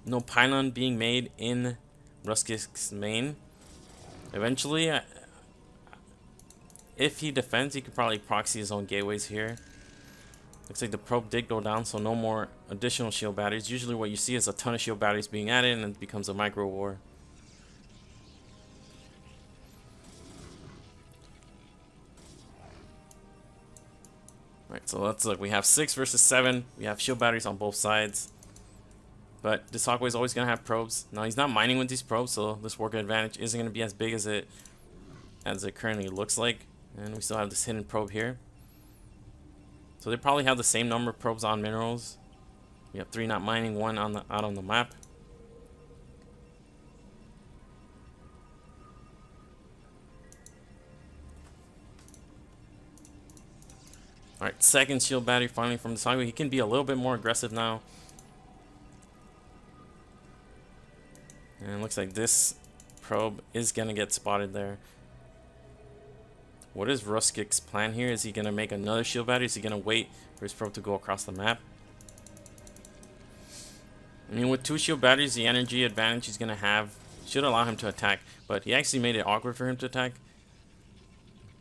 no pylon being made in Ruskick's main. Eventually, if he defends, he could probably proxy his own gateways here. Looks like the probe did go down, so no more additional shield batteries. Usually what you see is a ton of shield batteries being added, and it becomes a micro war. Alright, so let's look. We have 6 versus 7. We have shield batteries on both sides. But this Hawkway is always going to have probes. Now, he's not mining with these probes, so this worker advantage isn't going to be as big as it currently looks like. And we still have this hidden probe here. So they probably have the same number of probes on minerals. We have 3 not mining, 1 out on the map. Alright, second shield battery finally from the Hawkway. He can be a little bit more aggressive now. And it looks like this probe is going to get spotted there. What is Ruskick's plan here? Is he going to make another shield battery? Is he going to wait for his probe to go across the map? I mean, with 2 shield batteries, the energy advantage he's going to have should allow him to attack. But he actually made it awkward for him to attack.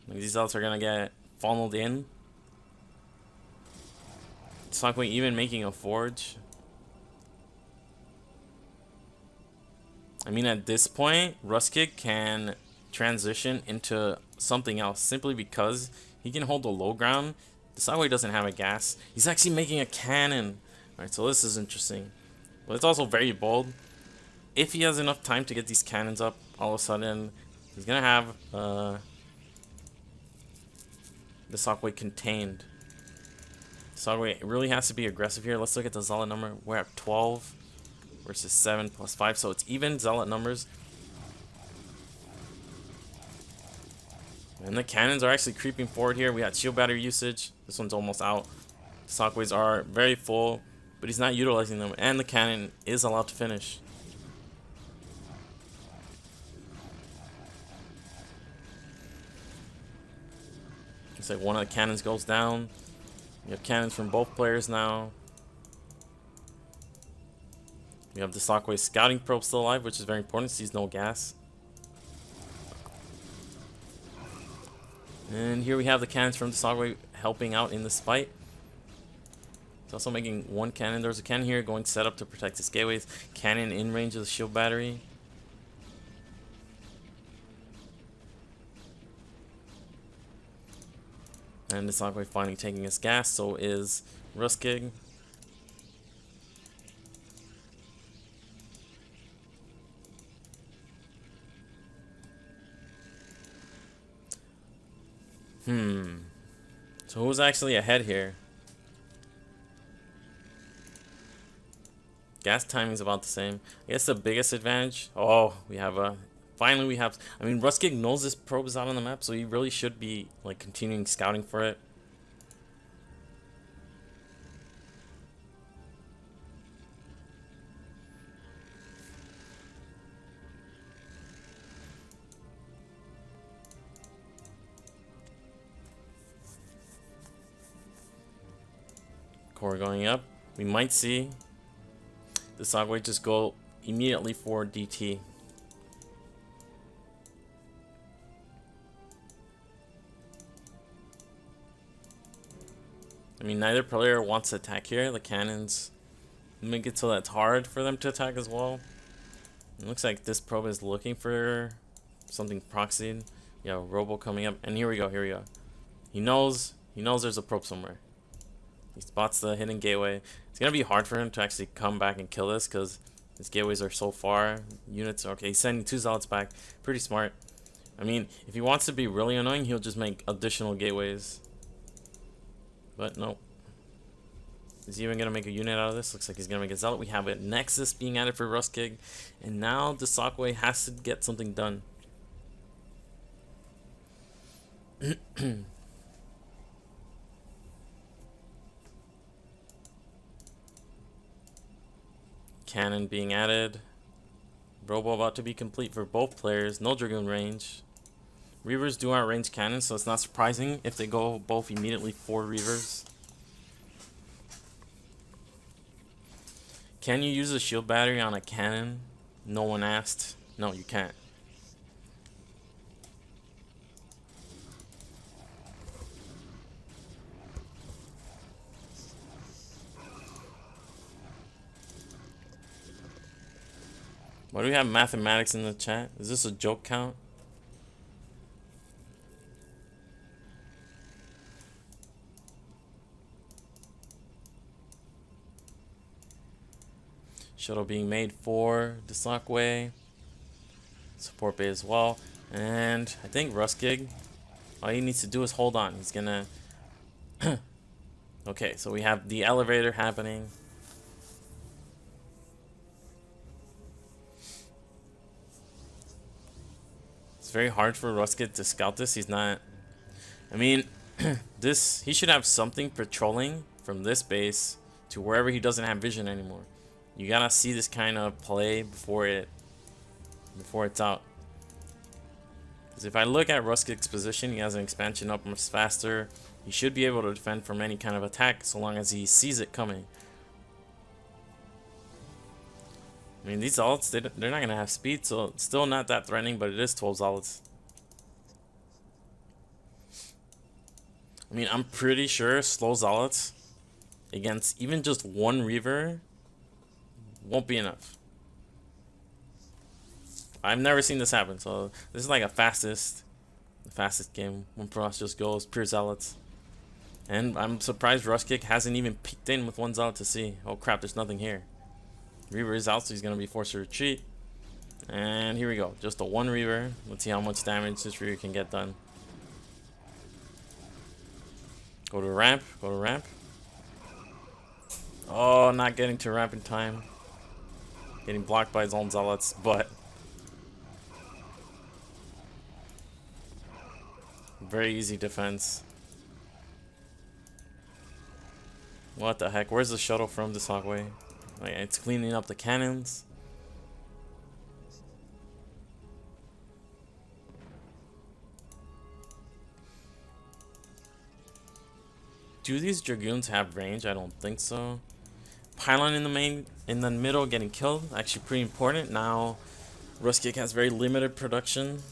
Like, these zealots are going to get funneled in. Sakwe even making a forge. I mean, at this point, Ruskick can transition into something else simply because he can hold the low ground. The Sakwe doesn't have a gas. He's actually making a cannon. Alright, so this is interesting. But it's also very bold. If he has enough time to get these cannons up, all of a sudden, he's going to have the Sakwe contained. Sakwe really has to be aggressive here. Let's look at the zealot number. We're at 12 versus 7 plus 5, so it's even zealot numbers. And the cannons are actually creeping forward here. We got shield battery usage. This one's almost out. Sakwe's are very full, but he's not utilizing them. And the cannon is allowed to finish. It's like one of the cannons goes down. We have cannons from both players now. We have the Sakwe scouting probe still alive, which is very important. Sees no gas. And here we have the cannons from the Sakwe helping out in this fight. It's also making 1 cannon. There's a cannon here going set up to protect his gateways. Cannon in range of the shield battery. And the Sakwe finally taking his gas. So is Ruskick. So who's actually ahead here? Gas timing's about the same. I guess the biggest advantage. Oh, we have a finally we have. I mean, Rustic knows this probe is out on the map, so he really should be like continuing scouting for it. Core going up. We might see the Sagway just go immediately for DT. I mean, neither player wants to attack here. The cannons make it so that's hard for them to attack as well. It looks like this probe is looking for something proxied. Yeah, Robo coming up, and here we go. Here we go. He knows there's a probe somewhere. He spots the hidden gateway. It's gonna be hard for him to actually come back and kill this because his gateways are so far. Units. Okay, he's sending 2 zealots back. Pretty smart. I mean, if he wants to be really annoying, he'll just make additional gateways. But no. Is he even gonna make a unit out of this? Looks like he's gonna make a zealot. We have a Nexus being added for Rustig, and now the Sagway has to get something done. Cannon being added. Robo about to be complete for both players. No Dragoon range. Reavers do outrange cannons, so it's not surprising if they go both immediately for Reavers. Can you use a shield battery on a cannon? No one asked. No, you can't. Why do we have mathematics in the chat? Is this a joke count? Shuttle being made for the Sagway. Support bay as well. And I think Rustig, all he needs to do is hold on. He's gonna... Okay, so we have the elevator happening. It's very hard for Rustig to scout this. He's not... I mean, he should have something patrolling from this base to wherever he doesn't have vision anymore. You gotta see this kind of play before it's out. Because if I look at Rustig's position, he has an expansion up much faster. He should be able to defend from any kind of attack so long as he sees it coming. I mean, these zealots, they're not gonna have speed, so it's still not that threatening, but it is 12 zealots. I mean, I'm pretty sure slow zealots against even just one Reaver won't be enough. I've never seen this happen, so this is like the fastest game when Frost just goes pure zealots. And I'm surprised Rustig hasn't even peeked in with 1 zealot to see. Oh crap, there's nothing here. Reaver is out, so he's gonna be forced to retreat. And here we go, just a 1 Reaver. Let's see how much damage this Reaver can get done. Go to ramp, go to ramp. Oh, not getting to ramp in time. Getting blocked by his own zealots, but very easy defense. What the heck? Where's the shuttle from the Sagway? Like, it's cleaning up the cannons. Do these Dragoons have range? I don't think so. Pylon in the middle getting killed, actually pretty important. Now Rustig has very limited production.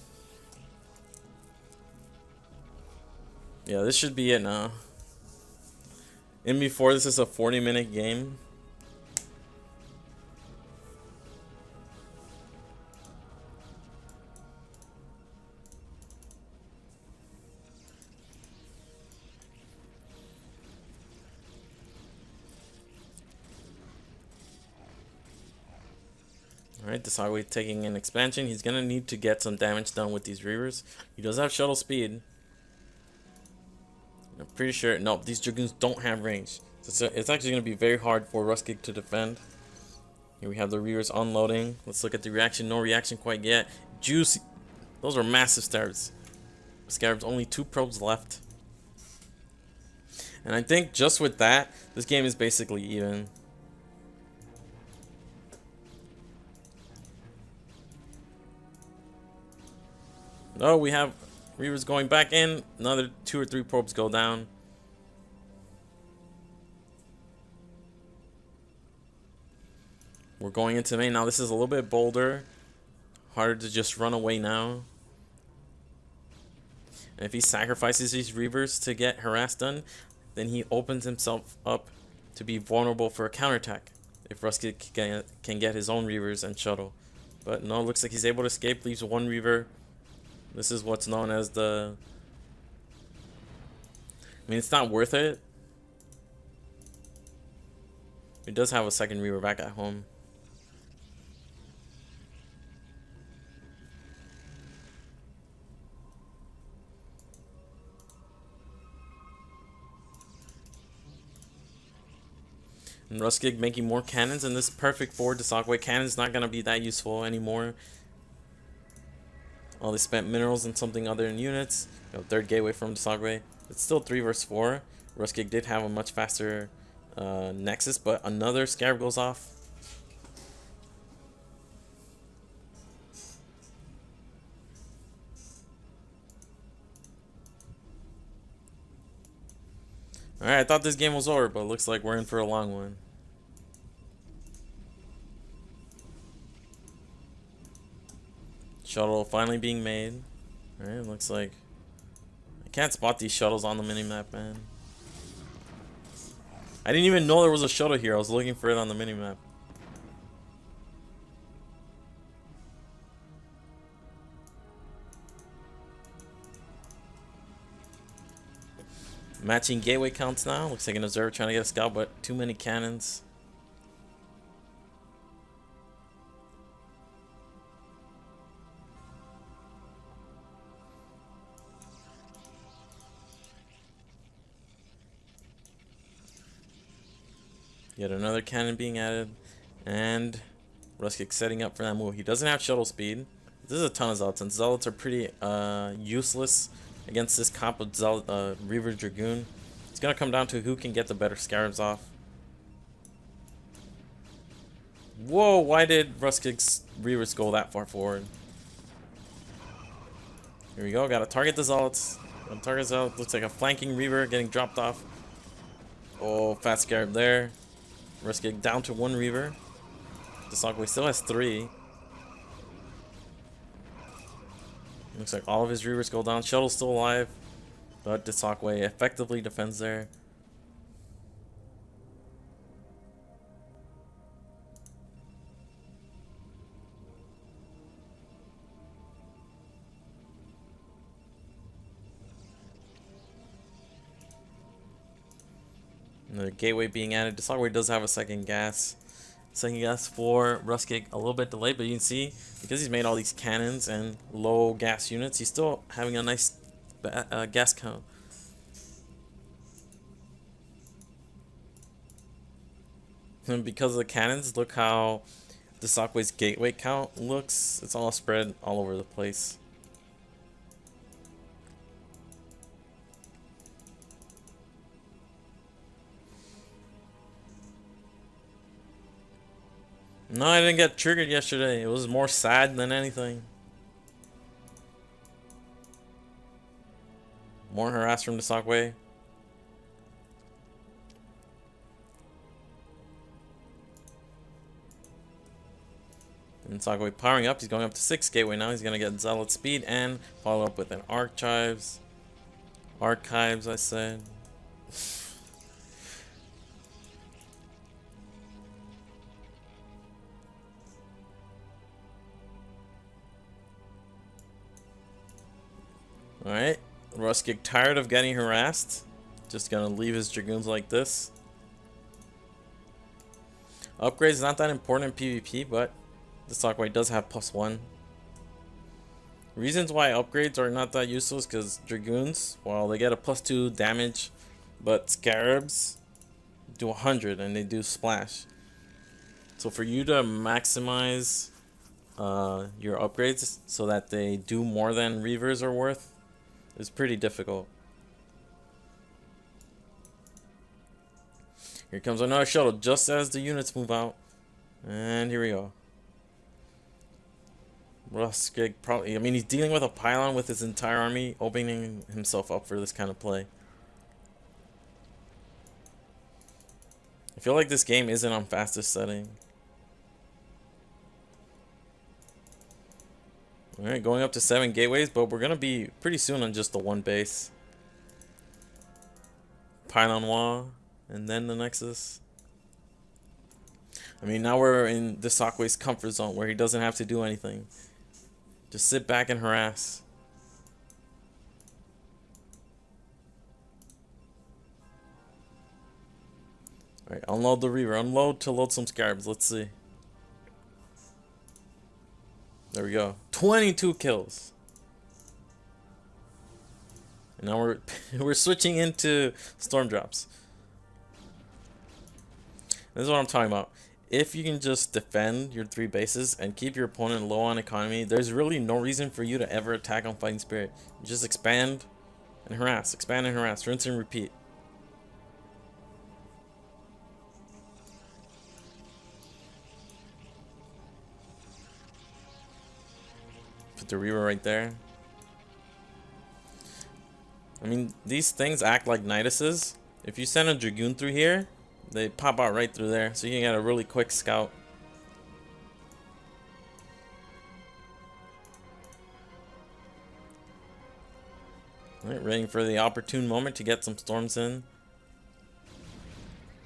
Yeah, this should be it now. In before, this is a 40-minute game. Alright, the Sagway taking an expansion. He's gonna need to get some damage done with these Reavers. He does have shuttle speed. I'm pretty sure. No, these Dragoons don't have range. So it's actually gonna be very hard for Rustig to defend. Here we have the Reavers unloading. Let's look at the reaction. No reaction quite yet. Juicy. Those are massive scarabs. Scarabs, only 2 probes left. And I think just with that, this game is basically even. Oh, we have Reavers going back in. Another 2 or 3 probes go down. We're going into main. Now this is a little bit bolder. Harder to just run away now. And if he sacrifices these Reavers to get harass done, then he opens himself up to be vulnerable for a counterattack. If Rusky can get his own Reavers and shuttle. But no, looks like he's able to escape. Leaves 1 Reaver. This is what's known as the... I mean, it's not worth it. He does have a 2nd Reaver back at home. And Ruskig making more cannons, and this perfect for Desagway. Cannon's not going to be that useful anymore. All they spent minerals and something other than units. You know, 3rd gateway from Desagway. It's still 3 versus 4. Ruskig did have a much faster Nexus, but another Scarab goes off. Alright, I thought this game was over, but it looks like we're in for a long one. Shuttle finally being made. Alright, looks like... I can't spot these shuttles on the minimap, man. I didn't even know there was a shuttle here. I was looking for it on the minimap. Matching gateway counts now. Looks like an observer trying to get a scout, but too many cannons. Yet another cannon being added. And Ruskig setting up for that move. He doesn't have shuttle speed. This is a ton of Zealots, and Zealots are pretty useless against this comp of Zealot, Reaver Dragoon. It's going to come down to who can get the better Scarabs off. Whoa, why did Ruskig's Reavers go that far forward? Here we go, got to target the Zealots. Target Zealot, looks like a flanking Reaver getting dropped off. Oh, fat Scarab there. Ruskig down to 1 Reaver. Desagway still has 3. Looks like all of his Reavers go down. Shuttle's still alive, but Desagway effectively defends there. Another gateway being added. Desagway does have a 2nd gas. 2nd gas for Ruskig, a little bit delayed, but you can see because he's made all these cannons and low gas units, he's still having a nice gas count. And because of the cannons, look how Desagway's gateway count looks. It's all spread all over the place. No, I didn't get triggered yesterday. It was more sad than anything. More harass from Desagway. And Desagway powering up. He's going up to 6 gateway now. He's going to get Zealot speed and follow up with an Archives. Archives, I said. Alright, Ruskig tired of getting harassed. Just gonna leave his Dragoons like this. Upgrades is not that important in PvP, but Desagway does have +1. Reasons why upgrades are not that useful is because Dragoons, well, they get a +2 damage, but Scarabs do 100 and they do splash. So for you to maximize your upgrades so that they do more than Reavers are worth is pretty difficult. Here comes another shuttle just as the units move out. And here we go. Ruskig probably, I mean, he's dealing with a pylon with his entire army, opening himself up for this kind of play. I feel like this game isn't on fastest setting. Alright, going up to 7 gateways, but we're gonna be pretty soon on just the one base. Pylon wall, and then the Nexus. I mean, now we're in Desakwe's comfort zone where he doesn't have to do anything. Just sit back and harass. Alright, unload the Reaver. Unload to load some Scarabs. Let's see. There we go. 22 kills. And now we're switching into storm drops. This is what I'm talking about. If you can just defend your 3 bases and keep your opponent low on economy, there's really no reason for you to ever attack on Fighting Spirit. You just expand and harass, rinse and repeat. Put the Reaver right there. I mean, these things act like Niduses. If you send a Dragoon through here, they pop out right through there, so you can get a really quick scout. Alright, waiting for the opportune moment to get some storms in.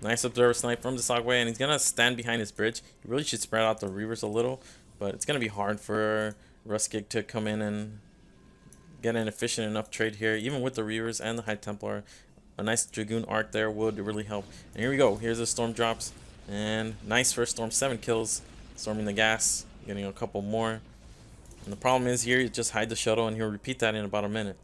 Nice observer snipe from Desakwe, and he's gonna stand behind his bridge. He really should spread out the Reavers a little, but it's gonna be hard for Ruskig to come in and get an efficient enough trade here, even with the Reavers and the High Templar. A nice Dragoon arc there would really help. And here we go. Here's the storm drops. And nice first storm. 7 kills. Storming the gas. Getting a couple more. And the problem is here, you just hide the shuttle and he'll repeat that in about a minute.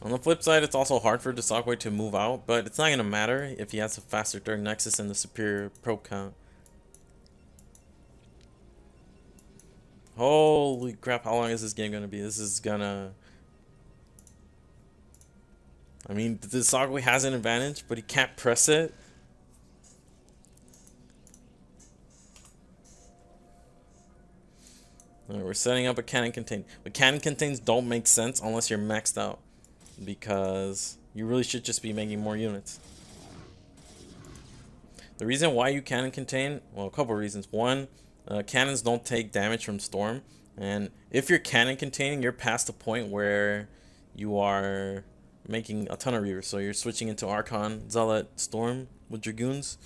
On the flip side, it's also hard for Desakwe to move out, but it's not going to matter if he has a faster third Nexus and the superior probe count. Holy crap, how long is this game going to be? This is gonna... I mean, Desakwe has an advantage, but he can't press it. Alright, we're setting up a cannon contain. But cannon contains don't make sense unless you're maxed out, because you really should just be making more units. The reason why you cannon contain, well, a couple of reasons. One, cannons don't take damage from storm, and if you're cannon containing, you're past the point where you are making a ton of Reavers. So you're switching into Archon, Zealot, Storm with Dragoons.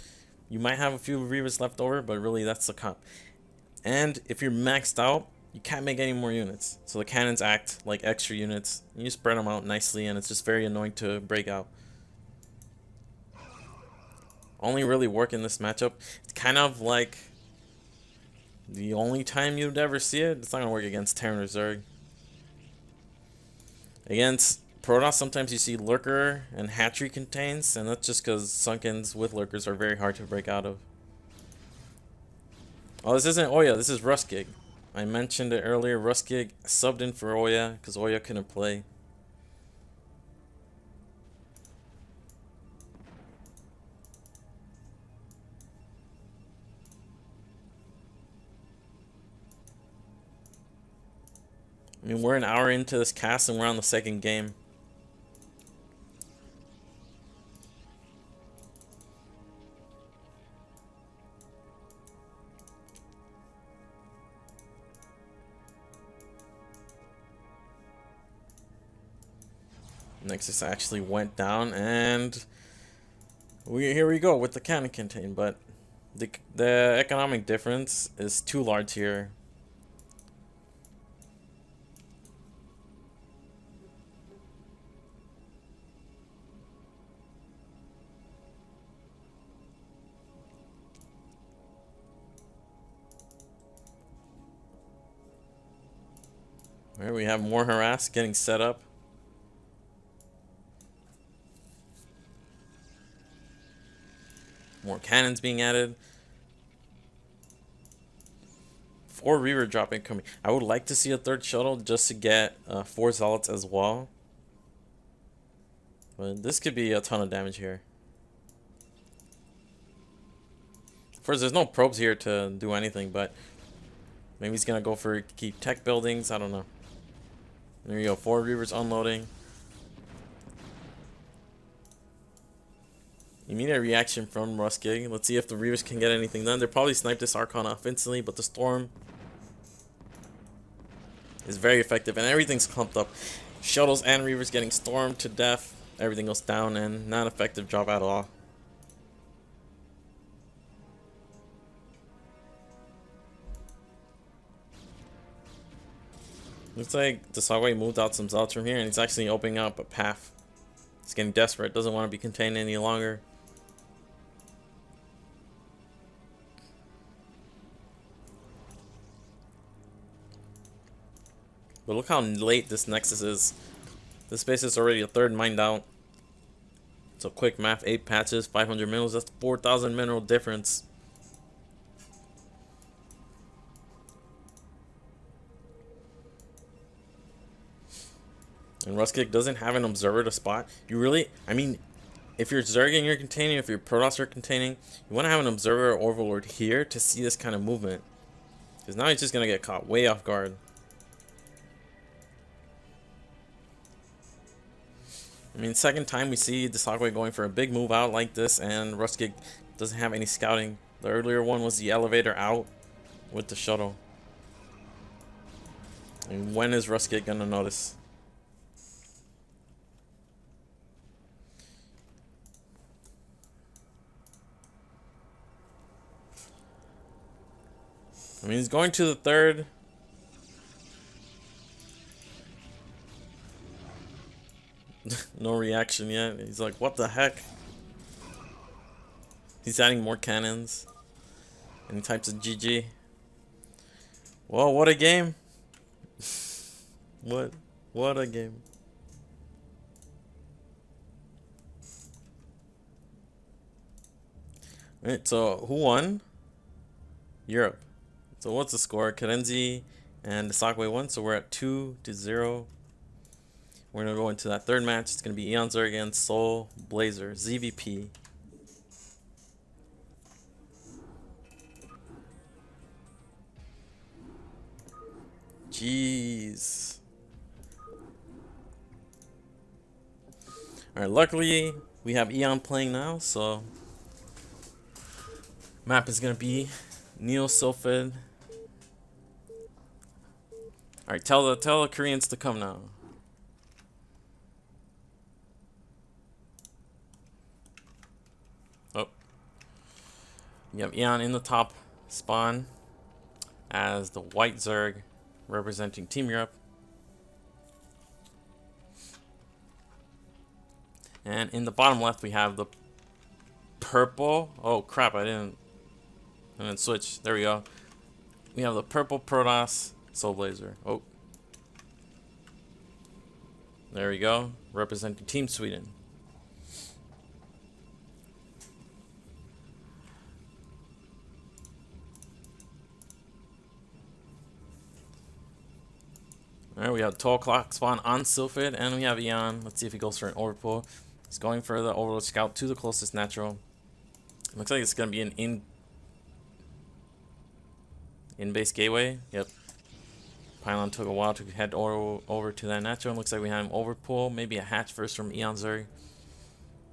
You might have a few Reavers left over, but really that's the comp. And if you're maxed out, you can't make any more units. So the cannons act like extra units. You spread them out nicely, and it's just very annoying to break out. Only really work in this matchup. It's kind of like the only time you'd ever see it. It's not going to work against Terran or Zerg. Against Protoss, sometimes you see Lurker and Hatchery contains, and that's just because Sunkens with Lurkers are very hard to break out of. Oh, this isn't Oya, this is Ruskig. I mentioned it earlier, Ruskig subbed in for Oya because Oya couldn't play. I mean, we're an hour into this cast and we're on the second game. Nexus actually went down, and here we go with the cannon contain, but the economic difference is too large here. Alright, we have more harass getting set up. More cannons being added. 4 Reaver drop incoming. I would like to see a 3rd shuttle just to get 4 Zealots as well. But this could be a ton of damage here. First, there's no probes here to do anything, but maybe he's going to go for keep tech buildings. I don't know. There you go. 4 Reavers unloading. Immediate reaction from Ruskig. Let's see if the Reavers can get anything done. They'll probably snipe this Archon off instantly, but the Storm is very effective, and everything's clumped up. Shuttles and Reavers getting stormed to death. Everything goes down, and not effective drop at all. Looks like the Sagway moved out some Zealots from here, and he's actually opening up a path. He's getting desperate. Doesn't want to be contained any longer. But look how late this Nexus is. This base is already a 3rd mined out. So quick math, 8 patches, 500 minerals. That's 4,000 mineral difference. And Ruskig doesn't have an observer to spot. You really, I mean, if you're Zerging, you're containing. If you're Protoss, you're containing. You want to have an observer or overlord here to see this kind of movement. Because now he's just going to get caught way off guard. I mean, second time we see the Sagway going for a big move out like this, and Ruskig doesn't have any scouting. The earlier one was the elevator out with the shuttle. And when is Ruskig gonna notice? I mean, he's going to the 3rd. No reaction yet. He's like, what the heck? He's adding more cannons. And he types a GG. Well, what a game. What a game. Alright, so who won? Europe. So what's the score? Cadenzi and the Sagway won, so we're at 2-0. We're going to go into that 3rd match. It's going to be Eon Zerg against Soul Blazer, ZVP. Jeez. Alright, luckily we have Eon playing now, so map is going to be Neo Sylphid. Alright, tell the Koreans to come now. Oh. You have Eon in the top spawn as the white Zerg representing Team Europe. And in the bottom left we have the purple. Oh crap, I didn't switch. There we go. We have the purple Protoss Soul Blazer. Oh. There we go. Representing Team Sweden. Alright, we have 12 o'clock spawn on Sylphid, and we have Eon. Let's see if he goes for an overpull. He's going for the Overlord Scout to the closest natural. Looks like it's going to be an in-base gateway. Yep. Pylon took a while to head over to that natural. Looks like we have him overpull. Maybe a hatch first from Eon Zerg.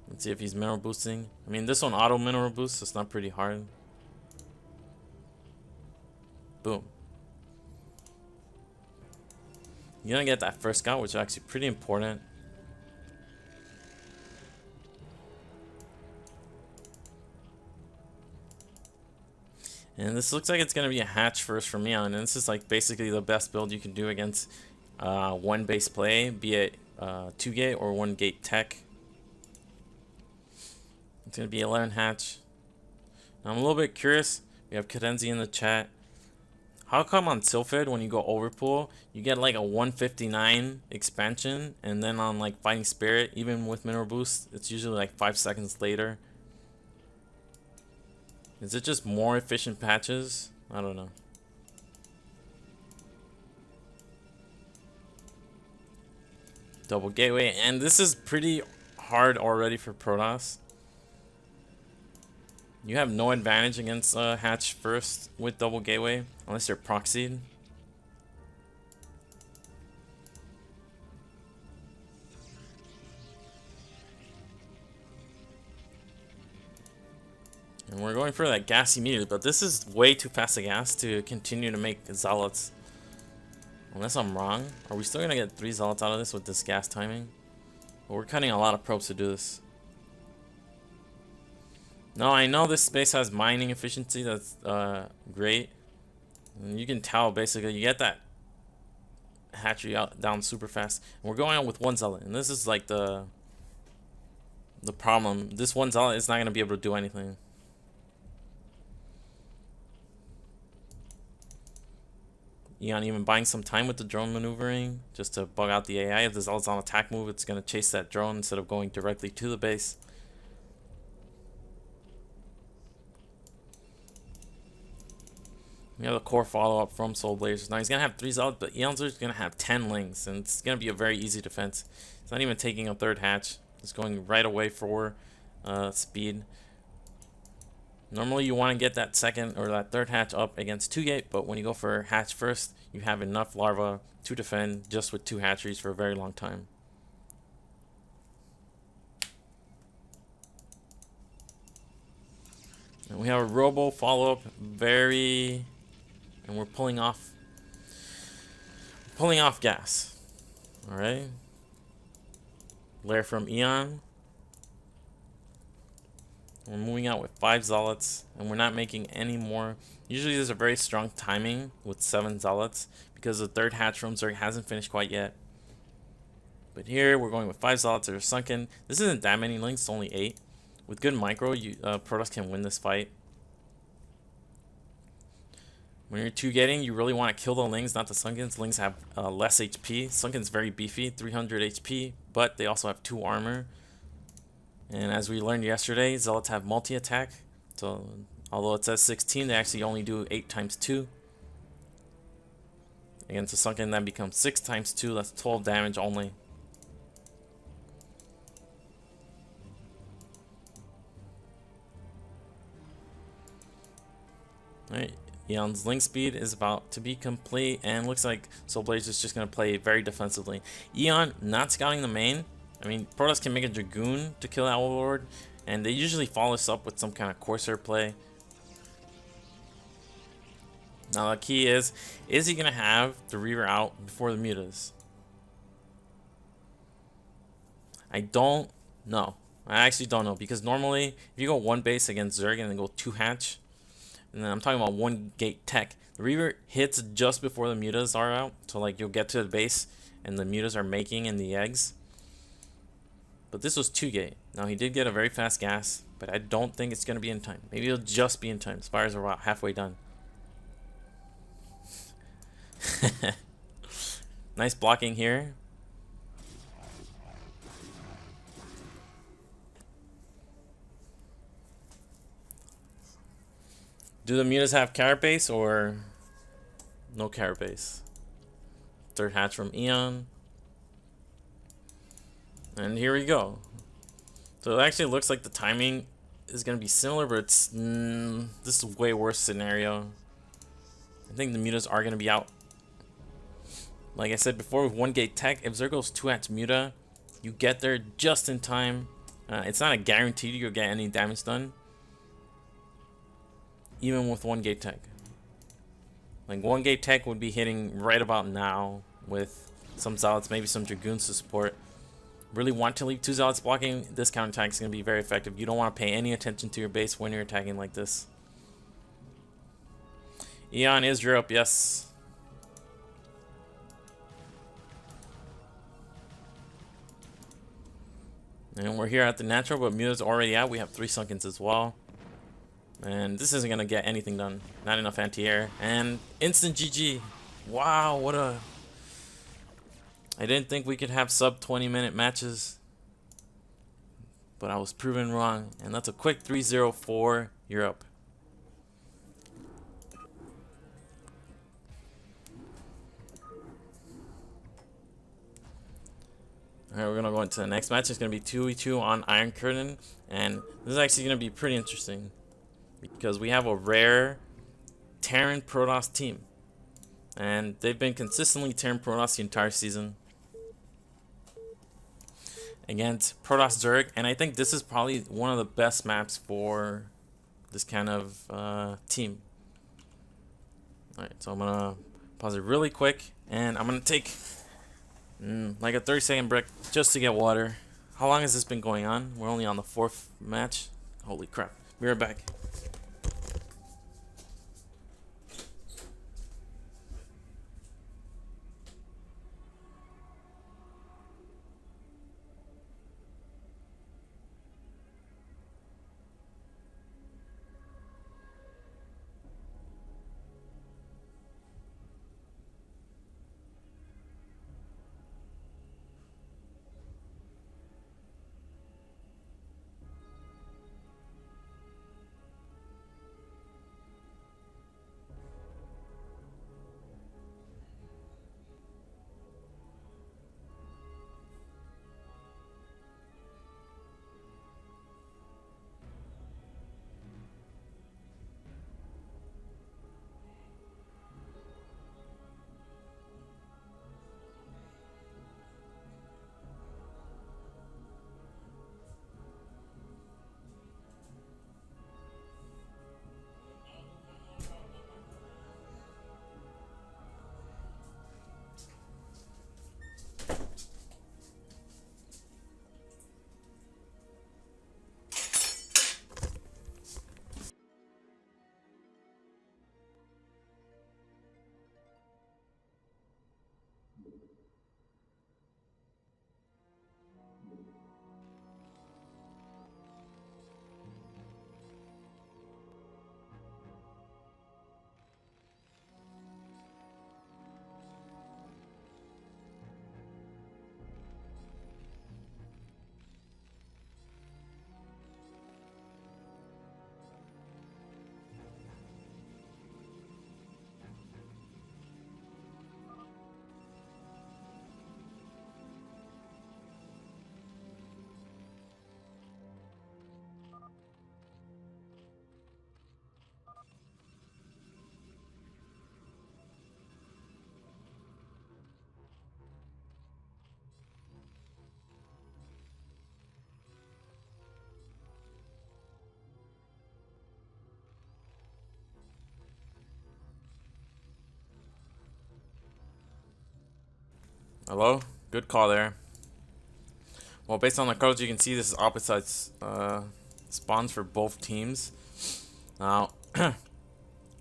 Let's see if he's mineral boosting. I mean, this one auto mineral boost, so it's not pretty hard. Boom. You're gonna get that first scout, which is actually pretty important. And this looks like it's gonna be a hatch first for Eon, and this is like basically the best build you can do against one base play, be it 2-gate or 1-gate tech. It's gonna be 11 hatch. Now I'm a little bit curious. We have Cadenzi in the chat. How come on Sylphid, when you go Overpool, you get like a 159 expansion, and then on like Fighting Spirit, even with Mineral Boost, it's usually like 5 seconds later? Is it just more efficient patches? I don't know. Double Gateway, and this is pretty hard already for Protoss. You have no advantage against Hatch first with Double Gateway, unless you're proxied. And we're going for that gas immediately, but this is way too fast a gas to continue to make Zealots. Unless I'm wrong. Are we still gonna get 3 Zealots out of this with this gas timing? But we're cutting a lot of probes to do this. No, I know this space has mining efficiency that's great. And you can tell basically you get that hatchery out down super fast. And we're going out with 1 Zealot, and this is like the problem. This 1 Zealot is not gonna be able to do anything. Eon even buying some time with the drone maneuvering just to bug out the AI. If the Zealot's on attack move, it's gonna chase that drone instead of going directly to the base. We have a core follow-up from Soul Blazers. Now he's gonna have 3 Zealots, but Eon's gonna have 10 Lings, and it's gonna be a very easy defense. It's not even taking a 3rd hatch. It's going right away for speed. Normally you want to get that 2nd or that 3rd hatch up against 2 gate, but when you go for hatch first, you have enough larva to defend just with 2 hatcheries for a very long time. And we have a robo follow-up, and we're pulling off gas. All right. Lair from Eon. We're moving out with 5 Zealots, and we're not making any more. Usually there's a very strong timing with 7 Zealots because the 3rd hatch from Zerg hasn't finished quite yet. But here we're going with 5 Zealots that are sunken. This isn't that many links, it's only 8. With good micro, Protoss can win this fight. When you're 2-getting, you really want to kill the Lings, not the Sunkens. Lings have less HP. Sunken's very beefy, 300 HP, but they also have 2 armor. And as we learned yesterday, Zealots have multi-attack. So although it says 16, they actually only do 8 times 2. Against the Sunken, that becomes 6 times 2. That's 12 damage only. Alright, Eon's link speed is about to be complete, and looks like Soul Blazer is just going to play very defensively. Eon not scouting the main. I mean, Protoss can make a Dragoon to kill Owl Lord, and they usually follow this up with some kind of Corsair play. Now the key is he going to have the Reaver out before the Mutas? I don't know. I actually don't know, because normally if you go 1 base against Zerg and then go 2 hatch, and then I'm talking about 1 gate tech, the Reaver hits just before the Mutas are out, so like you'll get to the base and the Mutas are making in the eggs. But this was 2 gate. Now he did get a very fast gas, but I don't think it's going to be in time. Maybe it'll just be in time. Spires are about halfway done. Nice blocking here. Do the Mutas have carapace or no carapace? 3rd hatch from Eon. And here we go. So it actually looks like the timing is going to be similar, but it's this is a way worse scenario. I think the Mutas are going to be out. Like I said before, with 1 gate tech, if Zerg goes 2 hatch Muta, you get there just in time. It's not a guarantee you'll get any damage done, even with 1 gate tech. Like 1 gate tech would be hitting right about now with some Zealots, maybe some Dragoons to support. Really want to leave 2 Zealots blocking. This counterattack is going to be very effective. You don't want to pay any attention to your base when you're attacking like this. Eon is Europe, yes. And we're here at the natural, but Muta's already out. We have 3 Sunkens as well. And this isn't gonna get anything done. Not enough anti-air. And instant GG. Wow, what a... I didn't think we could have sub 20-minute matches. But I was proven wrong. And that's a quick 3-0-4. You're up. Alright, we're gonna go into the next match. It's gonna be 2v2 on Iron Curtain. And this is actually gonna be pretty interesting. Because we have a rare Terran Protoss team. And they've been consistently Terran Protoss the entire season against Protoss Zerg. And I think this is probably one of the best maps for this kind of team. Alright, so I'm gonna pause it really quick. And I'm gonna take like a 30-second break just to get water. How long has this been going on? We're only on the 4th match. Holy crap. Be right back. Hello? Good call there. Well, based on the cards, you can see this is opposite spawns for both teams. Now,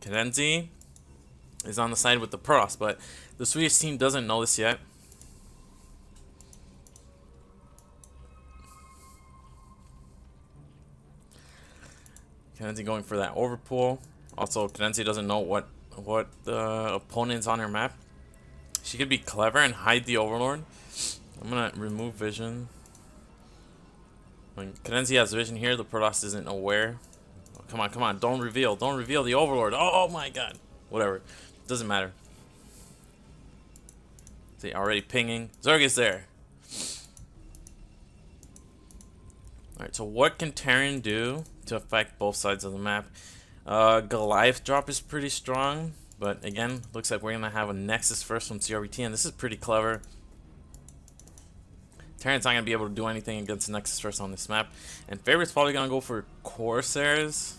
Cadenzi is on the side with the Protoss, but the Swedish team doesn't know this yet. Cadenzi going for that overpull. Also, Cadenzi doesn't know what the opponent's on her map. She could be clever and hide the Overlord. I'm gonna remove vision. When Cadenzi has vision here, the Protoss isn't aware. Oh, come on, come on, don't reveal the Overlord. Oh my god. Whatever. Doesn't matter. See, already pinging. Zerg is there. Alright, so what can Terran do to affect both sides of the map? Goliath drop is pretty strong. But again, looks like we're going to have a Nexus first from CRBT, and this is pretty clever. Terran's not going to be able to do anything against Nexus first on this map. And Favorite's probably going to go for Corsairs.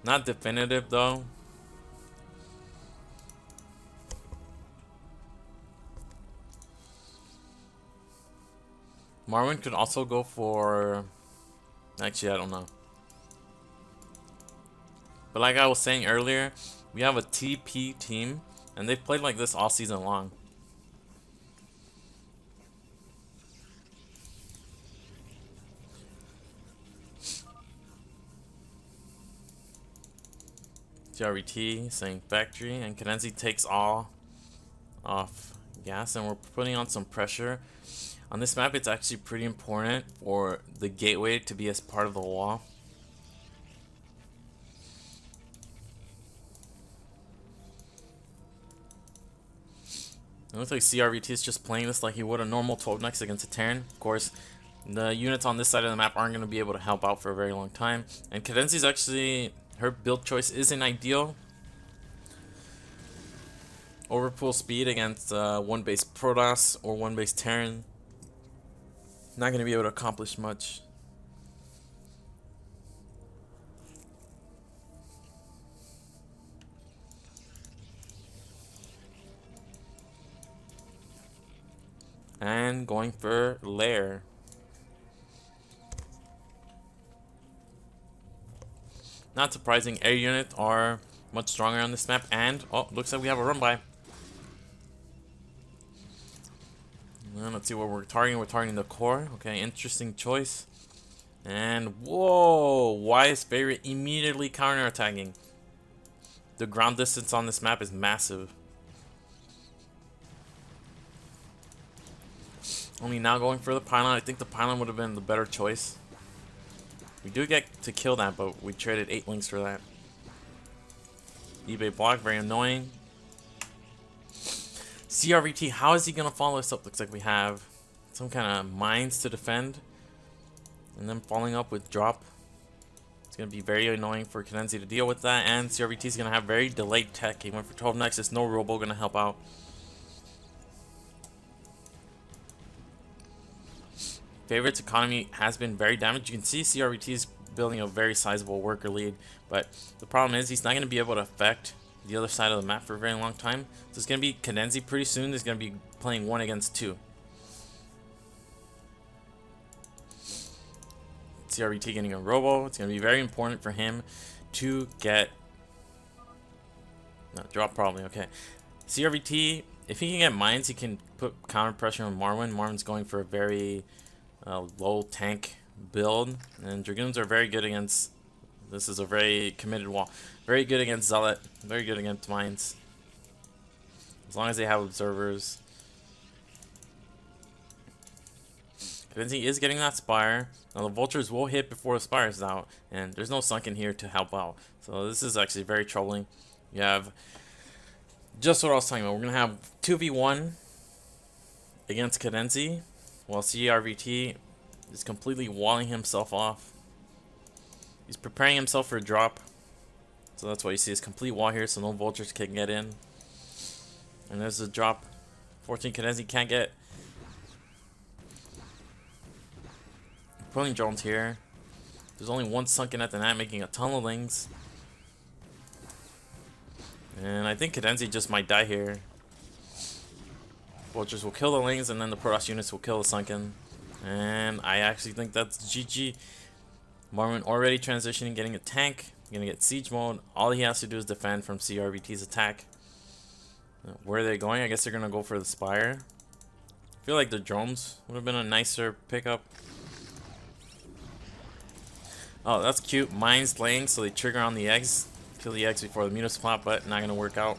Not definitive, though. Marwin could also go for... Actually, I don't know. But like I was saying earlier, we have a TP team, and they've played like this all season long. TRBT saying factory, and Cadenzi takes all off gas, and we're putting on some pressure. On this map, it's actually pretty important for the gateway to be as part of the wall. It looks like CRVT is just playing this like he would a normal 12 next against a Terran. Of course, the units on this side of the map aren't going to be able to help out for a very long time. And Cadenzi's actually, her build choice isn't ideal. Overpool speed against one base Protoss or one base Terran. Not going to be able to accomplish much. And going for lair. Not surprising, air units are much stronger on this map, and oh, looks like we have a run by. And let's see what we're targeting. We're targeting the core. Okay, interesting choice. And whoa, Wyatt's favorite immediately counterattacking. The ground distance on this map is massive. Only now going for the pylon. I think the pylon would have been the better choice. We do get to kill that, but we traded 8 links for that. eBay block, very annoying. CRVT, how is he going to follow us up? Looks like we have some kind of mines to defend. And then following up with drop. It's going to be very annoying for Cadenzi to deal with that. And CRVT is going to have very delayed tech. He went for 12 nexus, no robo going to help out. Favorites economy has been very damaged. You can see CRVT is building a very sizable worker lead, but the problem is he's not going to be able to affect the other side of the map for a very long time. So it's going to be Cadenzi pretty soon. He's going to be playing 1 against 2. CRVT getting a robo. It's going to be very important for him to get... No, drop probably. Okay. CRVT, if he can get mines, he can put counter pressure on Marwin. Marwin's going for a very... low tank build, and Dragoons are very good against. This is a very committed wall. Very good against Zealot. Very good against mines. As long as they have observers. Cadenzi is getting that Spire. Now the Vultures will hit before the Spire is out, and there's no Sunken here to help out. So this is actually very troubling. You have just what I was talking about. We're gonna have 2v1 against Cadenzi, while CRVT is completely walling himself off. He's preparing himself for a drop. So that's why you see his complete wall here, so no vultures can get in. And there's the drop. 14 Cadenzi can't get. Pulling drones here. There's only one sunken at the net, making a ton of lings. And I think Cadenzi just might die here. Vultures will kill the lings, and then the Protoss units will kill the sunken. And I actually think that's GG. Marwin already transitioning, getting a tank, gonna get siege mode. All he has to do is defend from CRVT's attack. Where are they going? I guess they're gonna go for the Spire. I feel like the drones would have been a nicer pickup. Oh, that's cute. Mines laying, so they trigger on the eggs. Kill the eggs before the munis plot, but not gonna work out.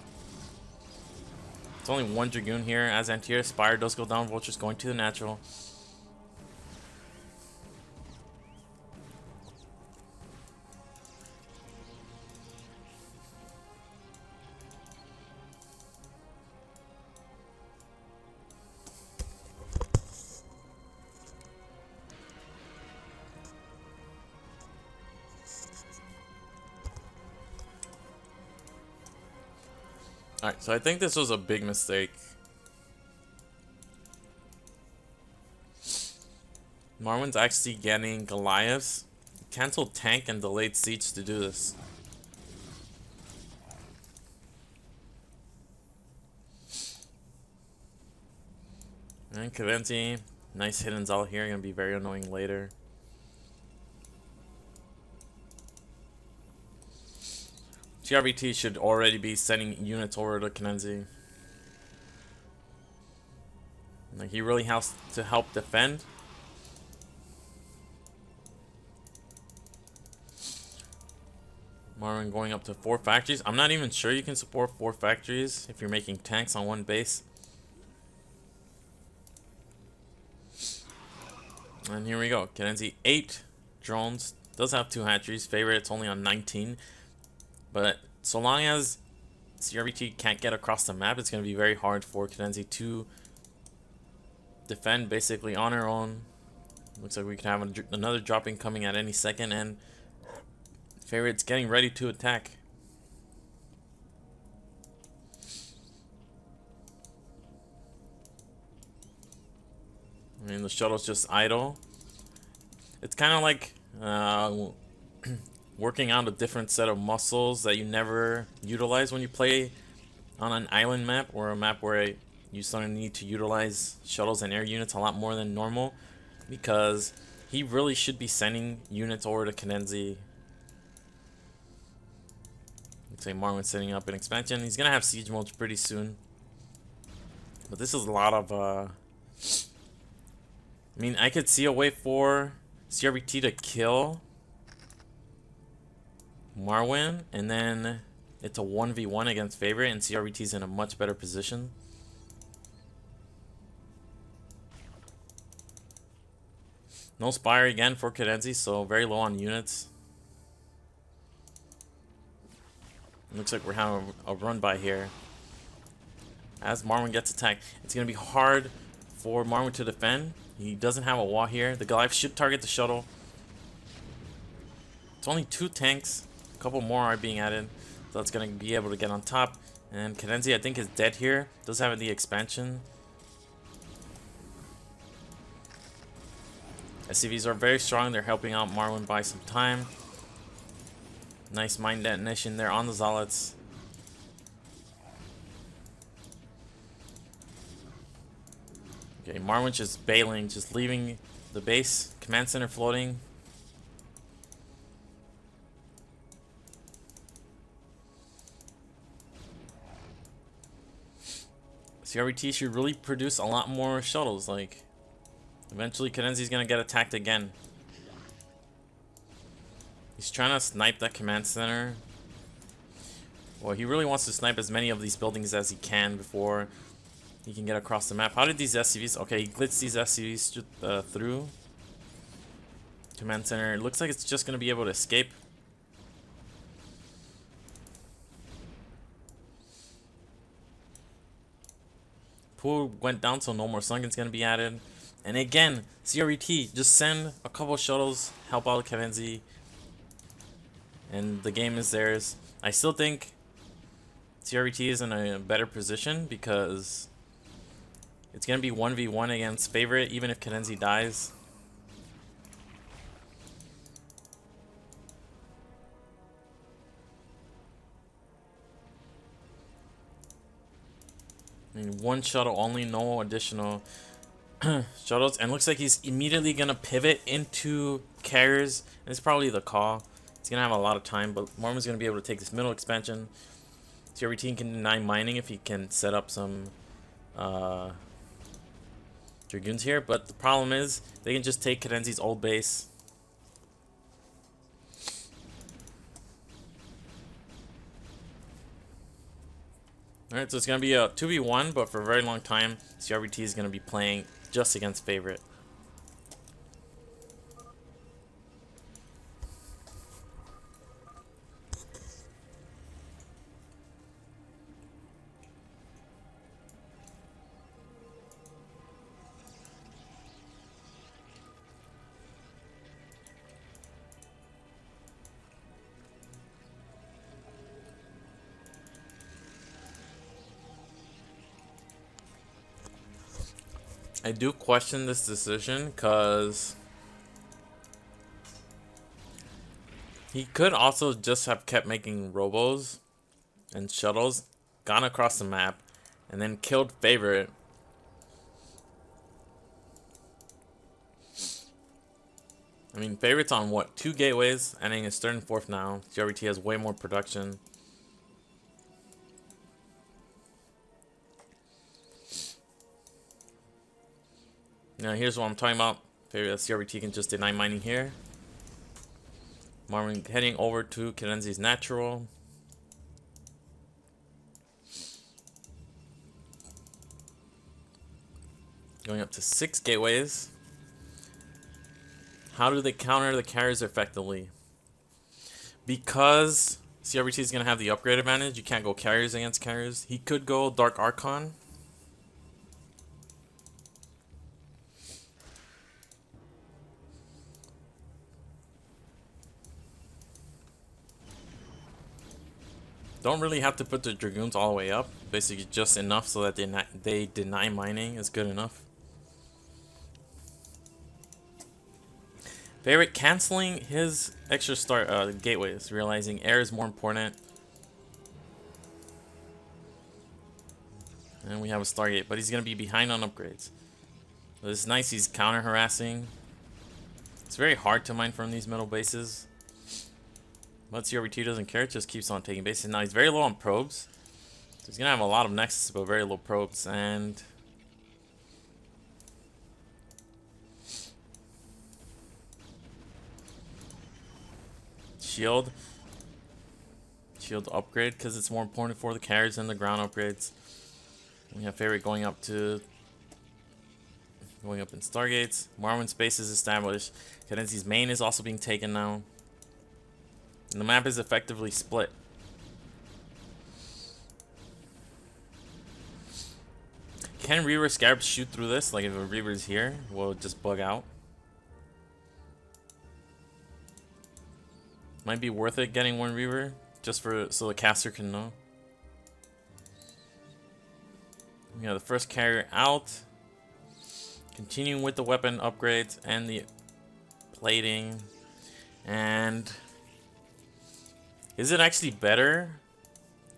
It's only one Dragoon here as anti-air. Spire does go down. Vulture's going to the natural. Alright, so I think this was a big mistake. Marwin's actually getting Goliaths. Cancelled tank and delayed siege to do this. And Cadenzi, nice hidden Zal here, gonna be very annoying later. GRVT should already be sending units over to Cadenzi. Like, he really has to help defend. Marwin going up to 4 factories. I'm not even sure you can support 4 factories if you're making tanks on one base. And here we go. Kenenzi 8 drones. Does have 2 hatcheries. Favorite, it's only on 19. But so long as CRBT can't get across the map, it's going to be very hard for Kenenzi to defend basically on her own. Looks like we can have another dropping coming at any second, and Favorite's getting ready to attack. I mean, the shuttle's just idle. It's kind of like working out a different set of muscles that you never utilize when you play on an island map or a map where you suddenly need to utilize shuttles and air units a lot more than normal, because he really should be sending units over to Kenenzi. Let's say Marwin's setting up an expansion. He's gonna have siege modes pretty soon, but this is a lot of I mean, I could see a way for CRBT to kill Marwin, and then it's a 1v1 against Favorite, and CRBT's in a much better position. No Spire again for Kenenzi, so very low on units. Looks like we're having a run by here. As Marwin gets attacked, it's going to be hard for Marwin to defend. He doesn't have a wall here. The Goliath should target the shuttle. It's only 2 tanks. A couple more are being added, so it's going to be able to get on top. And Kenenzi, I think, is dead here. Does have the expansion. SCVs are very strong. They're helping out Marwin by some time. Nice mine detonation there on the Zealots. Okay, Marwin's just bailing, just leaving the base. Command center floating. CRBT should really produce a lot more shuttles. Like, eventually Kenenzi's gonna get attacked again. He's trying to snipe that command center. Well, he really wants to snipe as many of these buildings as he can before he can get across the map. How did these SCVs... Okay, he blitzed these SCVs through. Command center. It looks like it's just going to be able to escape. Pool went down, so no more Sunken's going to be added. And again, CRBT, just send a couple shuttles, help out Kenenzi, and the game is theirs. I still think CRBT is in a better position because it's going to be 1v1 against Favorite, even if Kenenzi dies. I mean, 1 shuttle only, no additional shuttles. And looks like he's immediately going to pivot into carriers. And it's probably the call. He's going to have a lot of time, but Marwin's going to be able to take this middle expansion. CRBT can deny mining if he can set up some Dragoons here, but the problem is they can just take Kenenzi's old base. Alright, so it's going to be a 2v1, but for a very long time, CRBT is going to be playing just against Favorite. I do question this decision because he could also just have kept making robos and shuttles, gone across the map, and then killed Favorite. I mean, Favorite's on what, 2 gateways, ending his 3rd and 4th now. CRBT has way more production. Now here's what I'm talking about. CRBT can just deny mining here. Marvin heading over to Kerenzi's natural. Going up to 6 gateways. How do they counter the carriers effectively? Because CRBT is going to have the upgrade advantage, you can't go carriers against carriers. He could go Dark Archon. Don't really have to put the Dragoons all the way up. Basically just enough so that they deny mining is good enough. Favorite canceling his extra gateways, realizing air is more important. And we have a Stargate, but he's going to be behind on upgrades. So it's nice he's counter harassing. It's very hard to mine from these middle bases. But CRBT doesn't care, it just keeps on taking bases. Now he's very low on probes. So he's going to have a lot of nexus, but very low probes. And shield upgrade because it's more important for the carriers than the ground upgrades. We have favorite going up in Stargates. Marwin space is established. Kerenzi's main is also being taken now. And the map is effectively split. Can Reaver Scarabs shoot through this? Like if a Reaver's here, will it just bug out? Might be worth it getting one Reaver just so the caster can know. We have the first carrier out. Continuing with the weapon upgrades and the plating. And is it actually better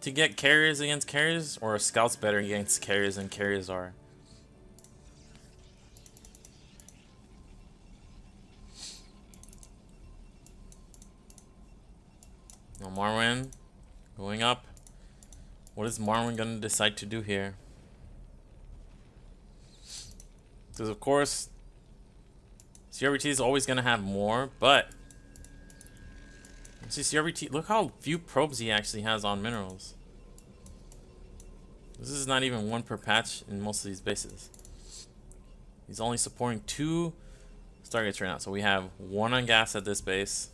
to get carriers against carriers, or are scouts better against carriers than carriers are? Now Marwin going up. What is Marwin going to decide to do here? Because of course CRBT is always going to have more, but see CRBT, look how few probes he actually has on minerals. This is not even 1 per patch in most of these bases. He's only supporting 2 Stargates right now. So we have 1 on gas at this base.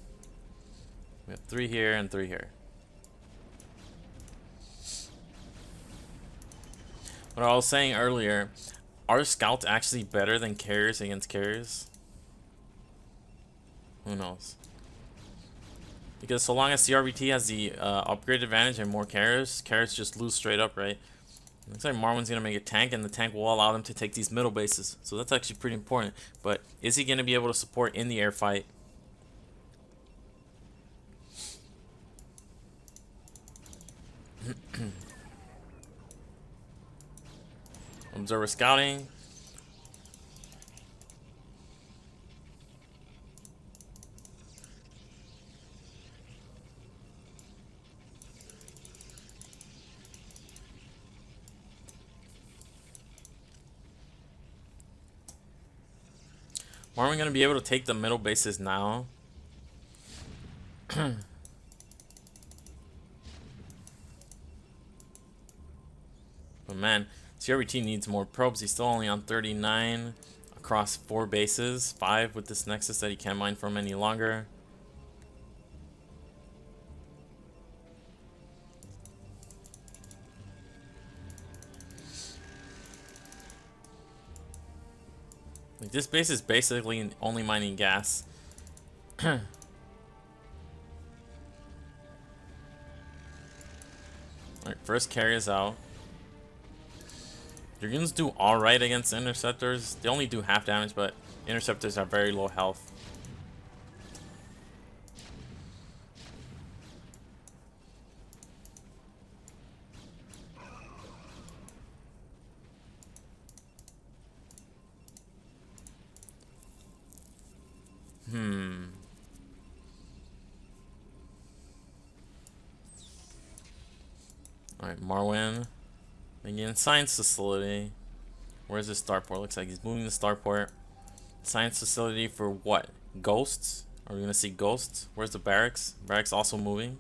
We have 3 here and 3 here. What I was saying earlier, are scouts actually better than carriers against carriers? Who knows? Because so long as CRBT has the upgrade advantage and more carriers just lose straight up, right? Looks like Marwin's going to make a tank, and the tank will allow them to take these middle bases. So that's actually pretty important. But is he going to be able to support in the air fight? Observer scouting. Aren't we going to be able to take the middle bases now? But man, CRBT needs more probes. He's still only on 39 across 4 bases. 5 with this Nexus that he can't mine from any longer. Like, this base is basically only mining gas. Alright, first carry is out. Dragoons do alright against interceptors. They only do half damage, but interceptors are very low health. Alright, Marwin. Again, science facility. Where's the starport? Looks like he's moving the starport. Science facility for what? Ghosts? Are we gonna see ghosts? Where's the barracks? Barracks also moving.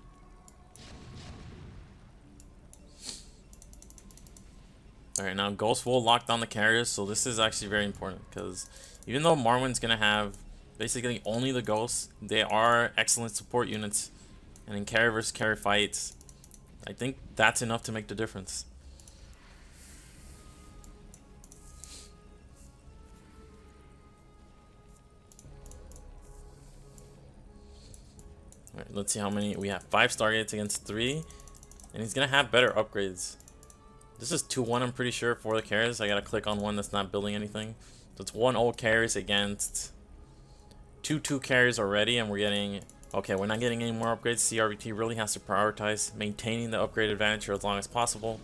Alright, now Ghost will lock down the carriers, so this is actually very important, because even though Marwyn's gonna have basically only the Ghosts, they are excellent support units, and in carry versus carry fights, I think that's enough to make the difference. Alright, let's see how many. We have 5 Stargates against 3, and he's gonna have better upgrades. This is 2-1, I'm pretty sure, for the carriers. I gotta click on one that's not building anything. So it's 1-0 carriers against 2-2 carriers already, and we're getting... Okay, we're not getting any more upgrades. CRVT really has to prioritize maintaining the upgrade advantage for as long as possible.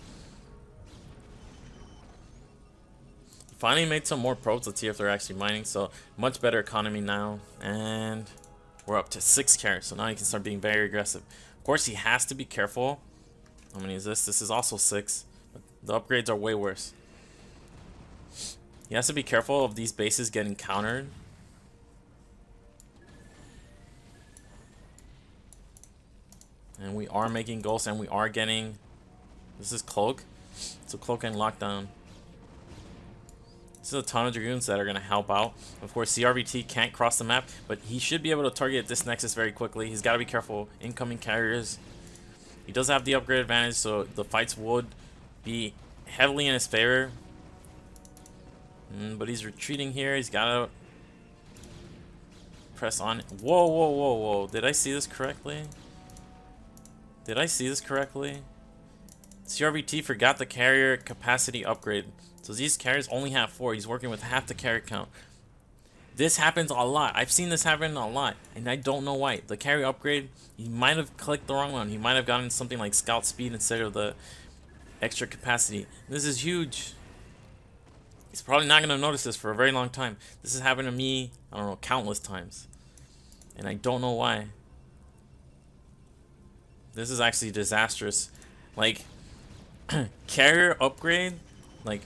Finally made some more probes. Let's see if they're actually mining. So, much better economy now. And we're up to 6 carriers, so now he can start being very aggressive. Of course, he has to be careful. How many is this? This is also 6. The upgrades are way worse. He has to be careful of these bases getting countered. And we are making ghosts, and we are getting... This is Cloak. So Cloak and Lockdown. This is a ton of Dragoons that are going to help out. Of course, CRVT can't cross the map, but he should be able to target this Nexus very quickly. He's got to be careful. Incoming carriers. He does have the upgrade advantage, so the fights would be heavily in his favor. But he's retreating here. He's got to press on. Whoa, whoa, whoa, whoa. Did I see this correctly? Did I see this correctly? CRVT forgot the carrier capacity upgrade. So these carriers only have 4. He's working with half the carrier count. This happens a lot. I've seen this happen a lot, and I don't know why. The carrier upgrade, he might have clicked the wrong one. He might have gotten something like scout speed instead of the extra capacity. This is huge. He's probably not going to notice this for a very long time. This has happened to me, I don't know, countless times. And I don't know why. This is actually disastrous. Like, carrier upgrade, like,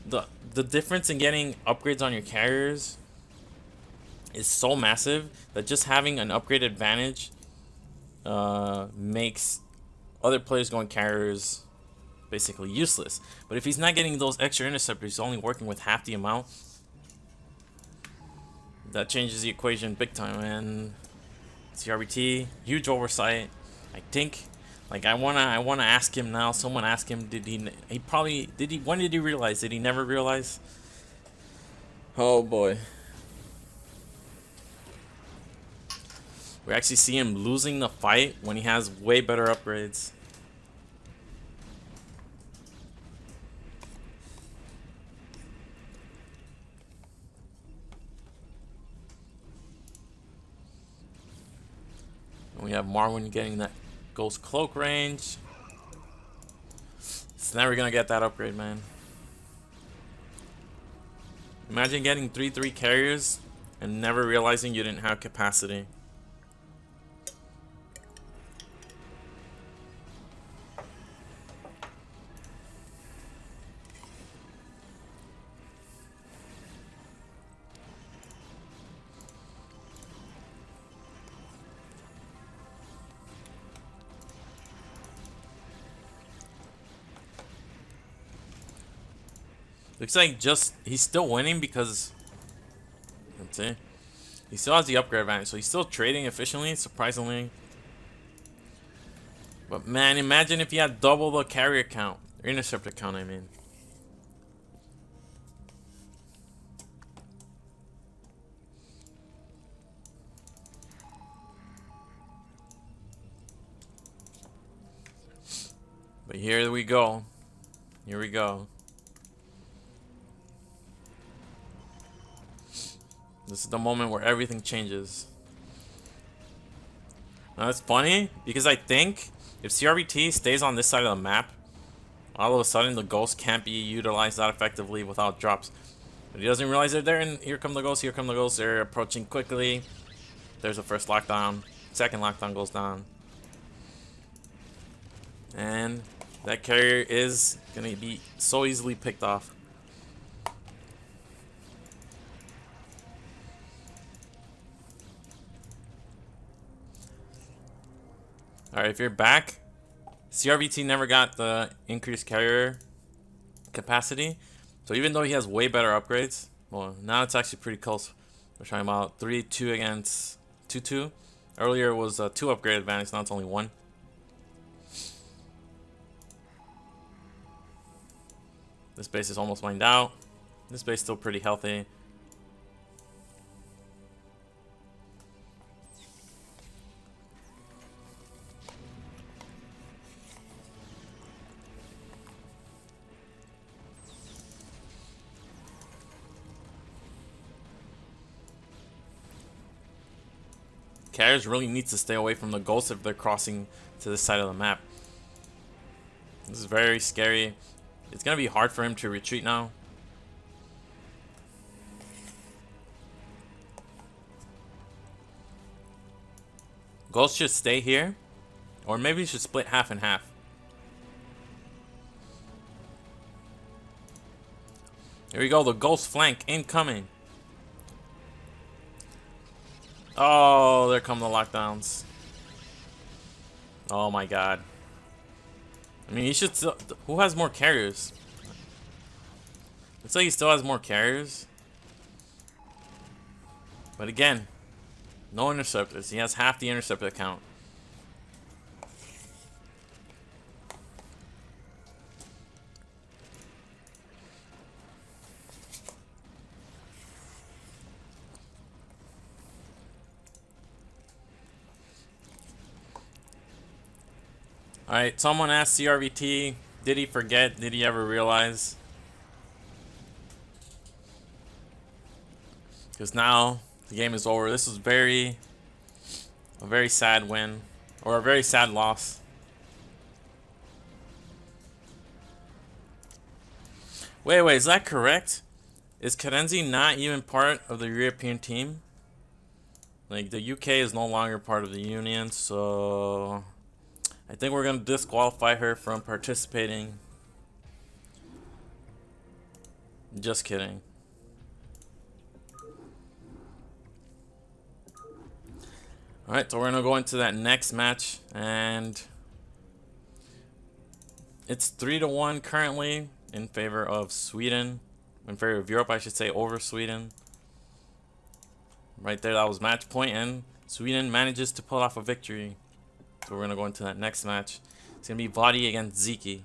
the difference in getting upgrades on your carriers is so massive that just having an upgrade advantage makes other players going carriers basically useless. But if he's not getting those extra interceptors, he's only working with half the amount. That changes the equation big time, and CRBT, huge oversight. I think, like, I wanna ask him now. Someone ask him, when did he realize? Did he never realize? Oh boy. We actually see him losing the fight when he has way better upgrades. And we have Marwyn getting that Ghost Cloak range. It's never gonna get that upgrade, man. Imagine getting 3/3 carriers and never realizing you didn't have capacity. Looks like he's still winning because, let's see, he still has the upgrade advantage, so he's still trading efficiently, surprisingly. But man, imagine if he had double the carrier count, or interceptor count, I mean. But here we go. Here we go. This is the moment where everything changes. Now it's funny because I think if CRBT stays on this side of the map, all of a sudden the ghosts can't be utilized that effectively without drops. But he doesn't realize they're there, and here come the ghosts, here come the ghosts. They're approaching quickly. There's the first lockdown. Second lockdown goes down. And that carrier is going to be so easily picked off. Alright, if you're back, CRVT never got the increased carrier capacity. So even though he has way better upgrades, well, now it's actually pretty close. We're talking about 3-2 against 2-2. Earlier it was a 2 upgrade advantage, now it's only 1. This base is almost mined out. This base is still pretty healthy. Carriers really need to stay away from the ghosts if they're crossing to this side of the map. This is very scary. It's gonna be hard for him to retreat now. Ghosts should stay here, or maybe he should split half and half. Here we go, the ghost flank incoming. Oh, there come the lockdowns. Oh my god. I mean, he should still... Who has more carriers? Looks like he still has more carriers. But again, no interceptors. He has half the interceptor count. Alright, someone asked CRVT, did he forget? Did he ever realize? Because now the game is over. This was a very sad win, or a very sad loss. Wait, is that correct? Is Karenzi not even part of the European team? Like, the UK is no longer part of the Union, so I think we're gonna disqualify her from participating. Just kidding. Alright, so we're gonna go into that next match, and it's 3-1 currently in favor of Sweden. In favor of Europe, I should say, over Sweden. Right there, that was match point, and Sweden manages to pull off a victory. So we're gonna go into that next match. It's gonna be Vadi against Ziki.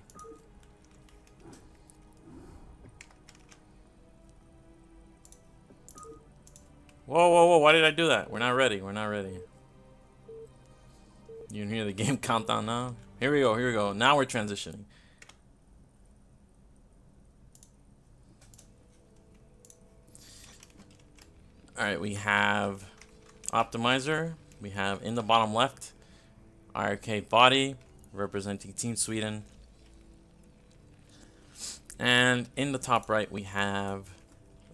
Whoa, why did I do that? We're not ready, You can hear the game countdown now. Here we go. Now we're transitioning. Alright, we have Optimizer. We have in the bottom left Arcade Body, representing Team Sweden. And in the top right, we have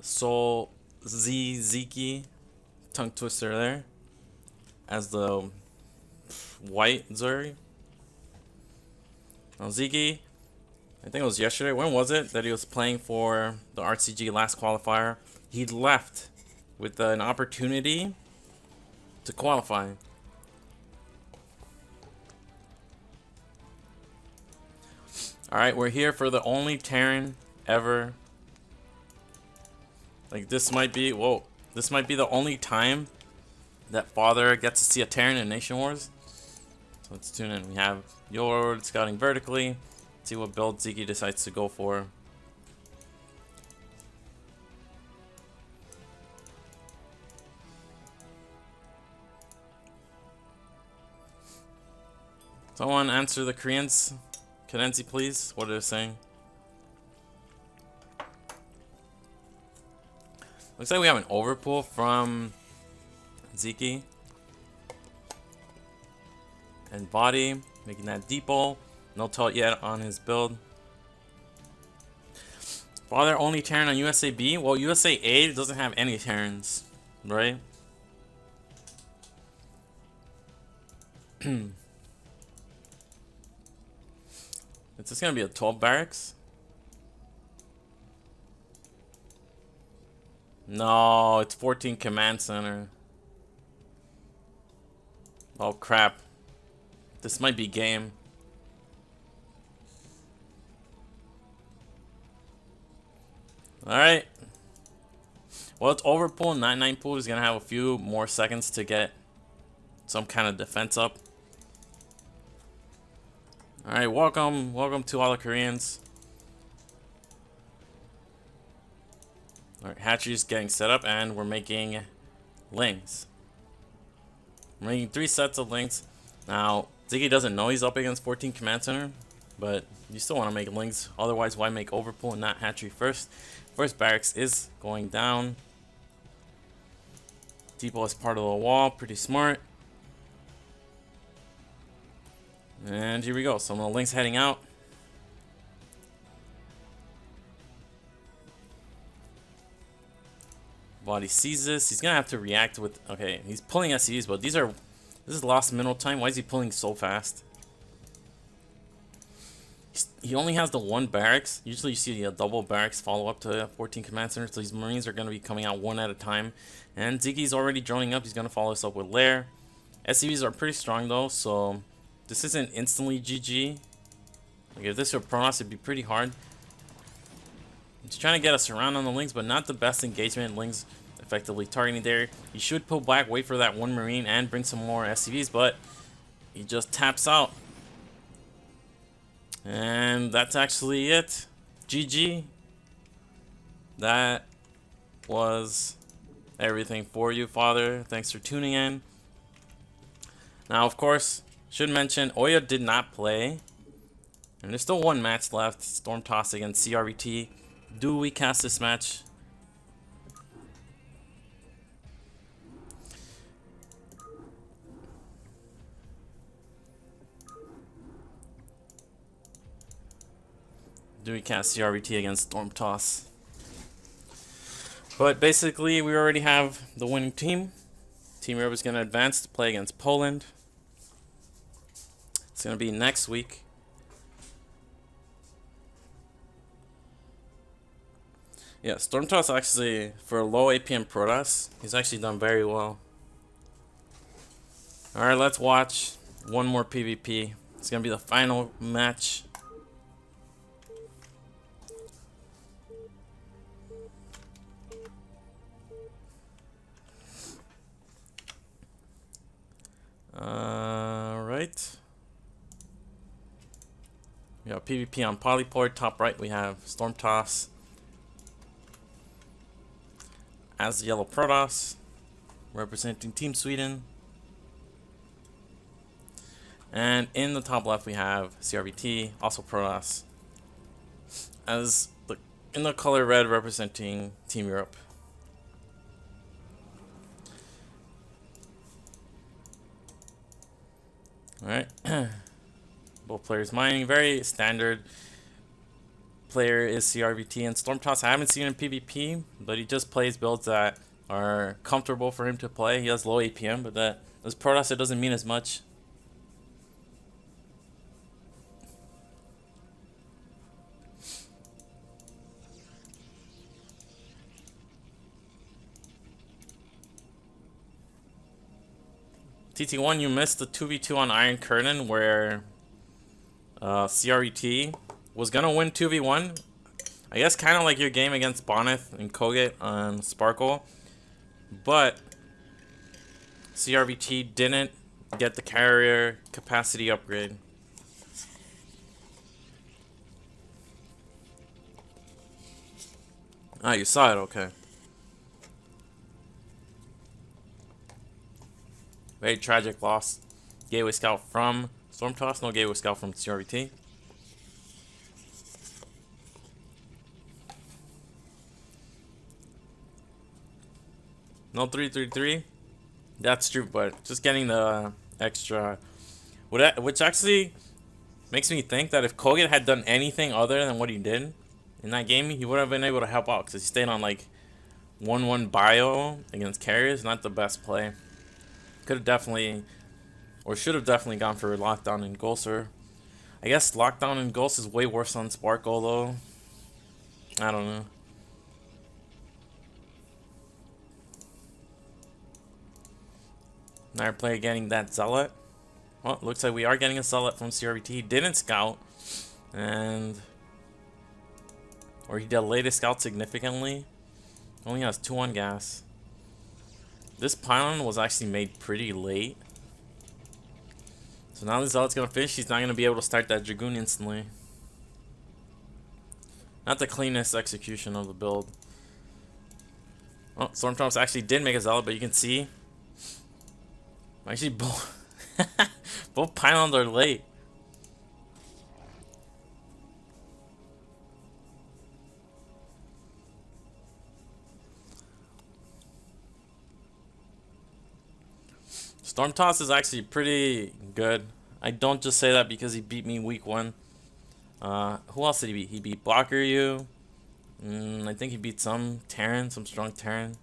Soul Ziki, tongue twister there, as the white Zuri. Now Ziki, I think it was yesterday, when was it, that he was playing for the RCG last qualifier. He left with an opportunity to qualify. Alright, we're here for the only Terran ever. Like, this might be the only time that Father gets to see a Terran in Nation Wars. So let's tune in. We have Yord scouting vertically. Let's see what build Ziki decides to go for. Someone answer the Koreans. Kadensi, please. What are they saying? Looks like we have an overpull from Ziki. And Body, making that deep pull. No tilt yet on his build. Father only Terran on USA B? Well, USA A doesn't have any Terrans, right? Is this gonna be a 12 barracks? No, it's 14 command center. Oh crap. This might be game. Alright. Well, it's overpool. 9-9 pool is going to have a few more seconds to get some kind of defense up. Alright, welcome to all the Koreans. Alright, hatchery's getting set up and we're making lings. We're making 3 sets of lings. Now, Ziggy doesn't know he's up against 14 Command Center, but you still want to make lings. Otherwise, why make overpool and not hatchery first? First barracks is going down. Depot is part of the wall, pretty smart. And here we go. Some of the lings heading out. Body sees this. He's gonna have to react with. Okay, he's pulling SCVs, but this is lost mineral time. Why is he pulling so fast? He only has the 1 barracks. Usually you see the double barracks follow up to 14 Command Center. So these Marines are gonna be coming out 1 at a time. And Ziggy's already droning up. He's gonna follow this up with Lair. SCVs are pretty strong though, so this isn't instantly GG. Like if this were Pronoss, it'd be pretty hard. He's trying to get us around on the lings, but not the best engagement. Lings effectively targeting there. He should pull back, wait for that 1 Marine, and bring some more SCVs, but he just taps out. And that's actually it. GG. That was everything for you, Father. Thanks for tuning in. Now, of course, should mention, Oya did not play. And there's still 1 match left. Storm Toss against CRVT. Do we cast this match? Do we cast CRVT against Storm Toss? But basically, we already have the winning team. Team Europe is going to advance to play against Poland. It's going to be next week. Yeah, Storm Toss actually, for a low APM Protoss, he's actually done very well. Alright, let's watch one more PvP. It's going to be the final match. Alright. We got PvP on Polyport. Top right, we have Storm Toss as the yellow Protoss, representing Team Sweden. And in the top left, we have CRVT, also Protoss, as in the color red, representing Team Europe. Alright. Both players mining. Very standard player is CRVT, and Storm Toss I haven't seen in PvP, but he just plays builds that are comfortable for him to play. He has low APM, but that as Protoss it doesn't mean as much. TT1, you missed the 2v2 on Iron Curtain where CRET was gonna win 2v1. I guess kind of like your game against Bonneth and Koget on Sparkle, but CRVT didn't get the carrier capacity upgrade. Ah, you saw it, okay. Very tragic loss. Gateway Scout from Storm Toss, no Gateway Scout from CRVT. No 333. That's true, but just getting the extra, which actually makes me think that if Koget had done anything other than what he did in that game, he would have been able to help out because he stayed on like 1-1 bio against carriers. Not the best play. Could have definitely, or should have definitely gone for Lockdown and Gulser. I guess Lockdown and Gulse is way worse on Sparkle though. I don't know. Another player getting that Zealot. Well, looks like we are getting a sell-up from CRT. He didn't scout, or he delayed his scout significantly. Only has 2 on gas. This pylon was actually made pretty late. So now the Zealot's gonna finish, he's not gonna be able to start that Dragoon instantly. Not the cleanest execution of the build. Oh, Stormtroops actually did make a Zealot, but you can see actually both pylons are late. Stormtoss is actually pretty good. I don't just say that because he beat me week 1. Who else did he beat? He beat Blocker U. I think he beat some Terran, some strong Terran.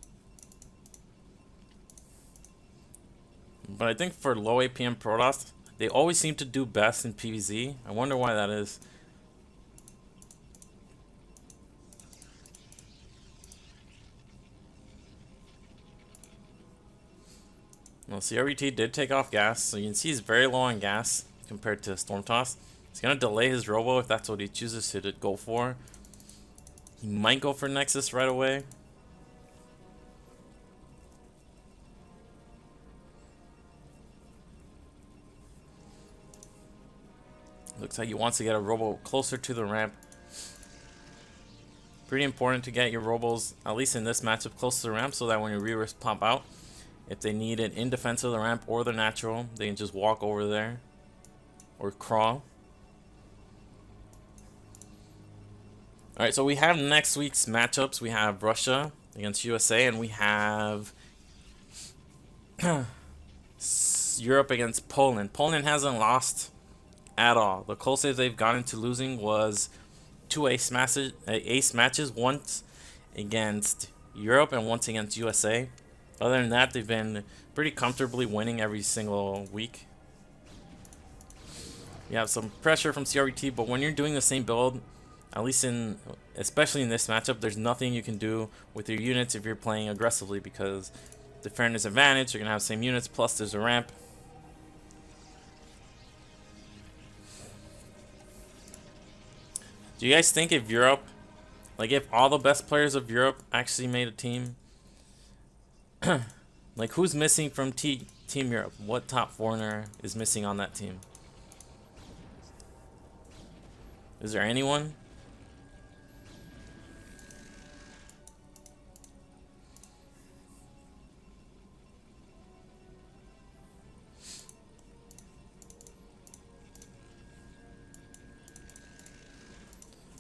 But I think for low APM Protoss, they always seem to do best in PvZ. I wonder why that is. Well, CRT did take off gas, so you can see he's very low on gas compared to Stormtoss. He's going to delay his Robo if that's what he chooses to go for. He might go for Nexus right away. Looks like he wants to get a Robo closer to the ramp. Pretty important to get your Robos, at least in this matchup, close to the ramp so that when your Reavers pop out, if they need it in defense of the ramp or the natural, they can just walk over there or crawl. Alright, so we have next week's matchups. We have Russia against USA, and we have Europe against Poland. Poland hasn't lost at all. The closest they've gotten to losing was 2 ace matches, once against Europe and once against USA. Other than that, they've been pretty comfortably winning every single week. You have some pressure from CRT, but when you're doing the same build, at least especially in this matchup, there's nothing you can do with your units if you're playing aggressively, because the fairness advantage, you're gonna have the same units, plus there's a ramp. Do you guys think if Europe, like if all the best players of Europe actually made a team, like who's missing from Team Europe? What top foreigner is missing on that team? Is there anyone?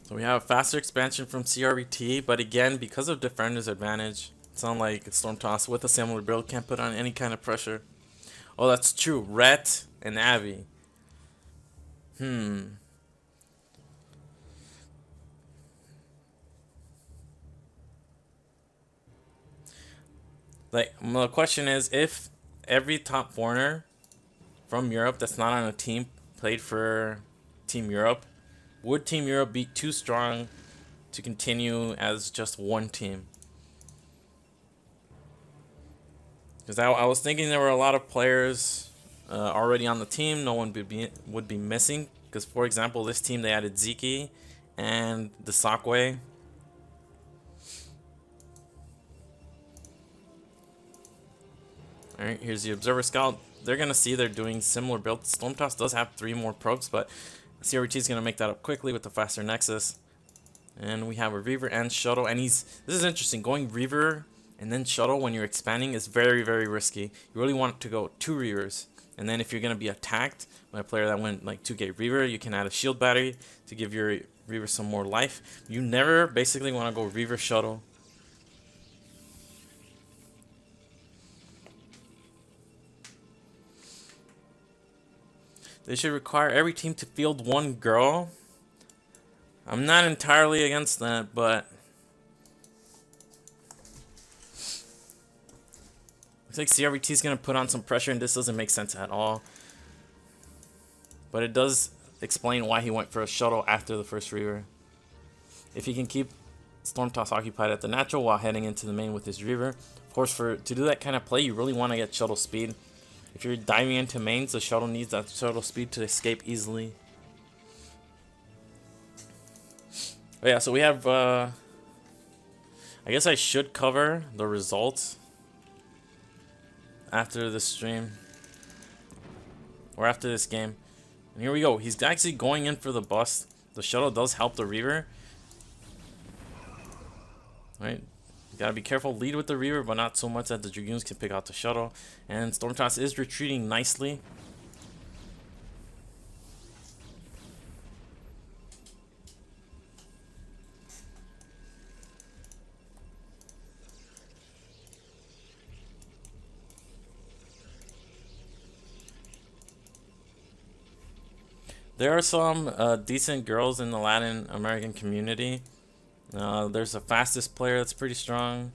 So we have a faster expansion from CRT, but again, because of Defender's advantage, it's not like Stormtoss with a similar build can't put on any kind of pressure. Oh, that's true. Rhett and Abby. Like, the question is, if every top foreigner from Europe that's not on a team played for Team Europe, would Team Europe be too strong to continue as just one team? Because I was thinking there were a lot of players already on the team. No one would be missing. Because, for example, this team, they added Ziki and the Sockway. Alright, here's the Observer Scout. They're going to see they're doing similar builds. Stormtoss does have 3 more probes, but CRT is going to make that up quickly with the faster Nexus. And we have a Reaver and Shuttle. And this is interesting. Going Reaver and then Shuttle when you're expanding is very, very risky. You really want to go 2 Reavers. And then if you're going to be attacked by a player that went like 2K Reaver, you can add a shield battery to give your Reaver some more life. You never basically want to go Reaver Shuttle. They should require every team to field 1 girl. I'm not entirely against that, but looks like CRT is going to put on some pressure, and this doesn't make sense at all. But it does explain why he went for a Shuttle after the first Reaver. If he can keep Stormtoss occupied at the natural while heading into the main with his Reaver. Of course, to do that kind of play, you really want to get Shuttle speed. If you're diving into mains, the shuttle needs that shuttle speed to escape easily. But yeah, so we have, I guess I should cover the results after the stream. Or after this game. And here we go. He's actually going in for the bust. The shuttle does help the Reaver. Right? You gotta be careful. Lead with the Reaver, but not so much that the Dragoons can pick out the shuttle. And Stormtoss is retreating nicely. There are some decent girls in the Latin American community. There's a fastest player that's pretty strong.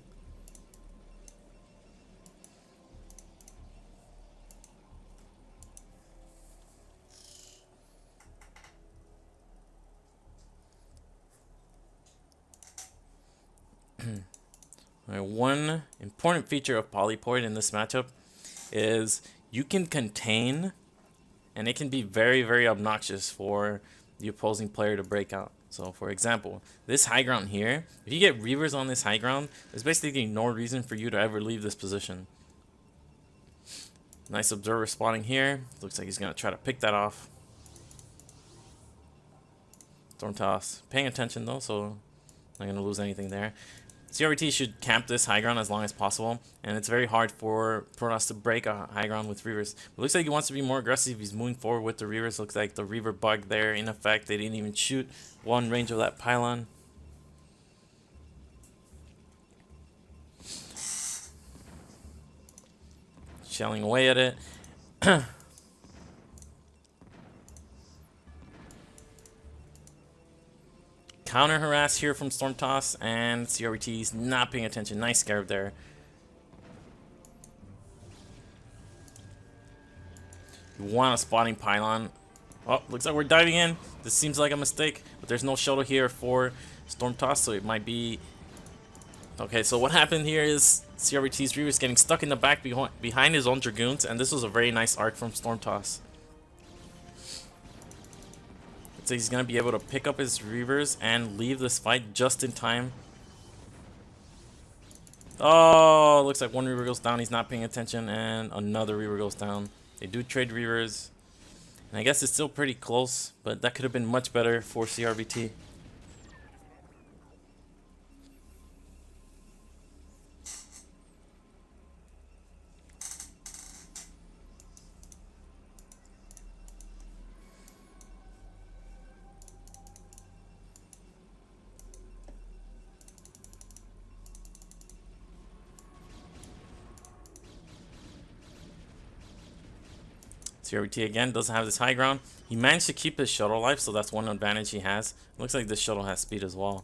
Right, one important feature of Polypoid in this matchup is you can contain, and it can be very, very obnoxious for the opposing player to break out. So, for example, this high ground here, if you get Reavers on this high ground, there's basically no reason for you to ever leave this position. Nice observer spawning here. Looks like he's going to try to pick that off. Stormtoss paying attention though, so not going to lose anything there. CRT should camp this high ground as long as possible, and it's very hard for Protoss to break a high ground with Reavers. It looks like he wants to be more aggressive. He's moving forward with the Reavers. Looks like the Reaver bug there in effect. They didn't even shoot one range of that pylon. Shelling away at it. Counter harass here from Stormtoss, and CRT's not paying attention. Nice scarab there. You want a spotting pylon. Oh, looks like we're diving in. This seems like a mistake, but there's no shuttle here for Stormtoss, so it might be... Okay, so what happened here is CRT's Reaver is getting stuck in the back behind his own Dragoons, and this was a very nice arc from Stormtoss. So he's going to be able to pick up his Reavers and leave this fight just in time. Oh, looks like one Reaver goes down. He's not paying attention, and another Reaver goes down. They do trade Reavers. And I guess it's still pretty close, but that could have been much better for CRBT. CRT again doesn't have this high ground. He managed to keep his shuttle alive, so that's one advantage he has. Looks like this shuttle has speed as well.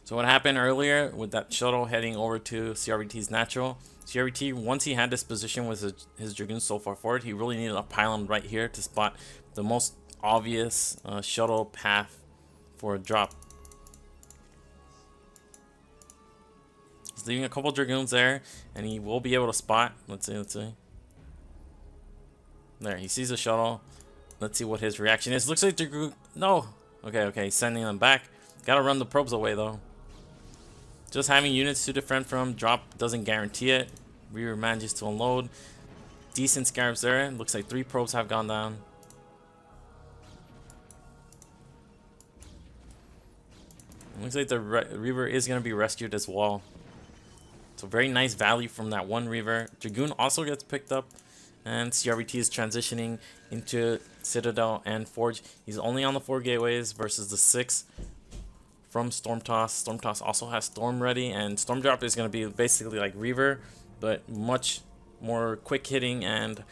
So what happened earlier with that shuttle heading over to CRBT's natural, CRBT, once he had this position with his Dragoons so far forward, he really needed a pylon right here to spot the most obvious shuttle path for a drop. He's leaving a couple Dragoons there, and he will be able to spot. Let's see. There, he sees the shuttle. Let's see what his reaction is. Looks like Dragoon... No! Okay, he's sending them back. Gotta run the probes away, though. Just having units to defend from drop doesn't guarantee it. Reaver manages to unload. Decent scarabs there. Looks like 3 probes have gone down. Looks like the Reaver is going to be rescued as well. So very nice value from that one Reaver. Dragoon also gets picked up. And CRBT is transitioning into Citadel and Forge. He's only on the 4 gateways versus the 6 from Stormtoss. Stormtoss also has Storm ready. And Storm Drop is going to be basically like Reaver, but much more quick hitting and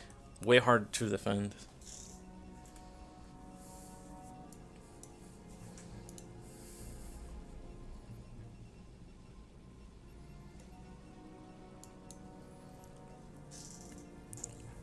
way harder to defend.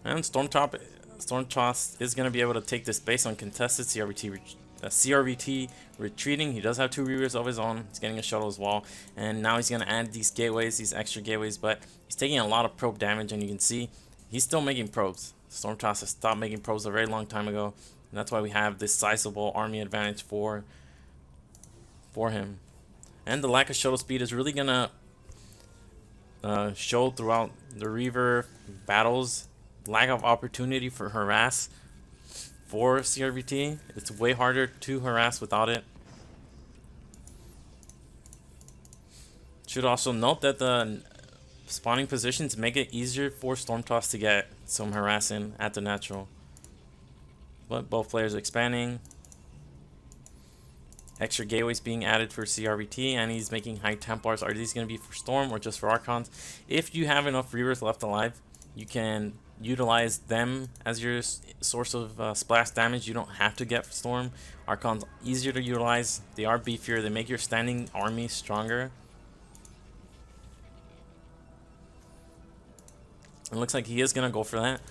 And Stormtoss is going to be able to take this base uncontested. CRBT CRVT retreating. He does have 2 Reavers of his own. He's getting a shuttle as well. And now he's going to add these gateways, these extra gateways. But he's taking a lot of probe damage. And you can see he's still making probes. Stormtoss has stopped making probes a very long time ago. And that's why we have this sizable army advantage for him. And the lack of shuttle speed is really going to show throughout the Reaver battles. Lack of opportunity for harass for CRVT. It's way harder to harass without it. Should also note that the spawning positions make it easier for Stormtoss to get some harassing at the natural. But both players are expanding. Extra gateways being added for CRVT, and he's making high Templars. Are these going to be for Storm or just for Archons? If you have enough Reavers left alive, you can utilize them as your source of splash damage. You don't have to get Storm. Archons easier to utilize. They are beefier. They make your standing army stronger. It looks like he is going to go for that.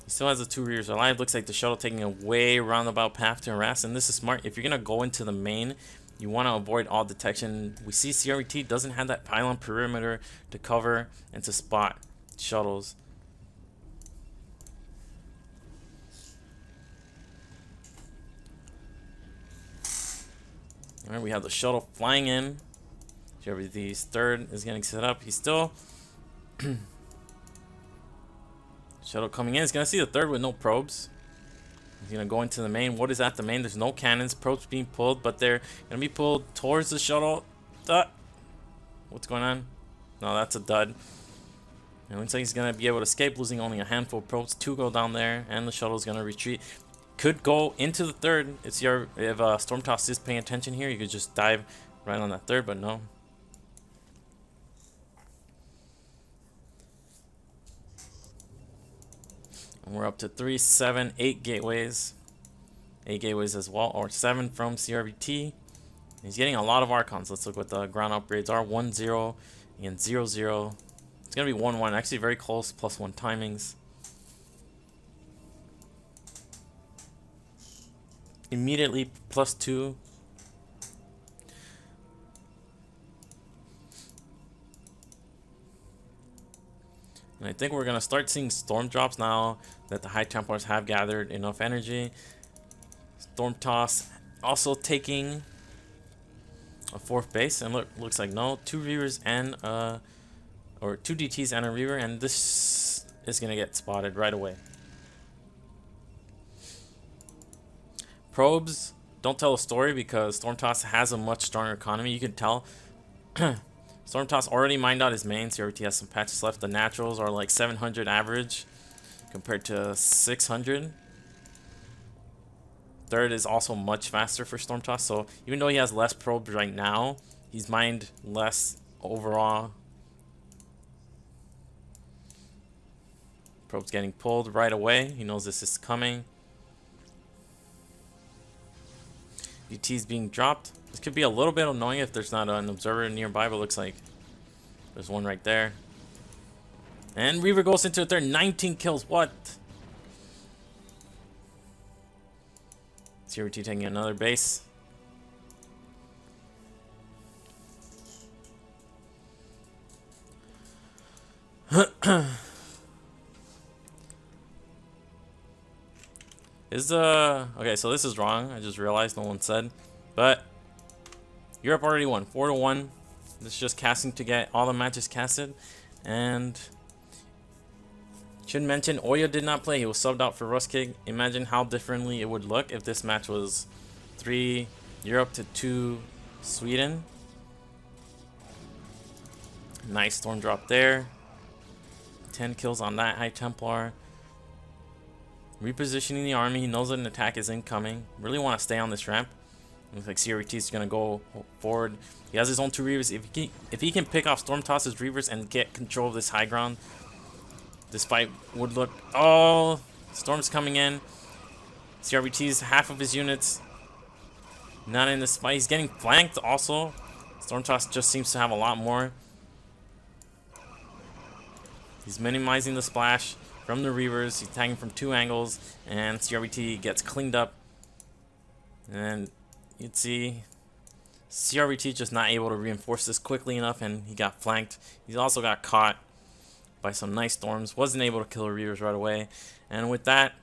He still has the 2 Reavers alive. Looks like the shuttle taking a way roundabout path to harass. And this is smart. If you're going to go into the main, you want to avoid all detection. We see CRVT doesn't have that pylon perimeter to cover and to spot shuttles. Alright, we have the shuttle flying in. CRVT's third is getting set up. He's still... Shuttle coming in. He's going to see the third with no probes. He's going to go into the main. What is at the main? There's no cannons. Probes being pulled, but they're going to be pulled towards the shuttle. What's going on? No, that's a dud. It looks like he's going to be able to escape, losing only a handful of probes. 2 go down there, and the shuttle is going to retreat. Could go into the third. If Stormtoss is paying attention here, you could just dive right on that third, but no. And we're up to 3, 7, 8 gateways. 8 gateways as well, or 7 from CRVT. He's getting a lot of Archons. Let's look what the ground upgrades are. 1, 0, and 0, 0. It's going to be 1, 1. Actually very close, +1 timings. Immediately +2. And I think we're going to start seeing storm drops now that the High Templars have gathered enough energy. Stormtoss also taking a 4th base, and looks like no, 2 Reavers and or 2 DTs and a Reaver, and this is going to get spotted right away. Probes don't tell a story because Stormtoss has a much stronger economy. You can tell Stormtoss already mined out his main. CRVT has some patches left. The naturals are like 700 average compared to 600. Third is also much faster for Stormtoss. So even though he has less probes right now, he's mined less overall. Probes getting pulled right away. He knows this is coming. DT's being dropped. This could be a little bit annoying if there's not an observer nearby, but looks like there's one right there. And Reaver goes into a third. 19 kills. What? CRT taking another base. Okay, so this is wrong. I just realized no one said. But Europe already won 4-1. This is just casting to get all the matches casted. And should mention Oya did not play. He was subbed out for Ruskig. Imagine how differently it would look if this match was 3 Europe to 2 Sweden. Nice storm drop there. 10 kills on that High Templar. Repositioning the army. He knows that an attack is incoming. Really want to stay on this ramp. Looks like CRT is going to go forward. He has his own 2 Reavers. If he can pick off Stormtoss's Reavers and get control of this high ground, this fight would look... Oh! Storm's coming in. CRVT's half of his units not in this fight. He's getting flanked also. Stormtoss just seems to have a lot more. He's minimizing the splash from the Reavers. He's tagging from 2 angles, and CRVT gets cleaned up. And you'd see SeriOsity just not able to reinforce this quickly enough, and he got flanked. He also got caught by some nice storms. Wasn't able to kill the Reavers right away. And with that,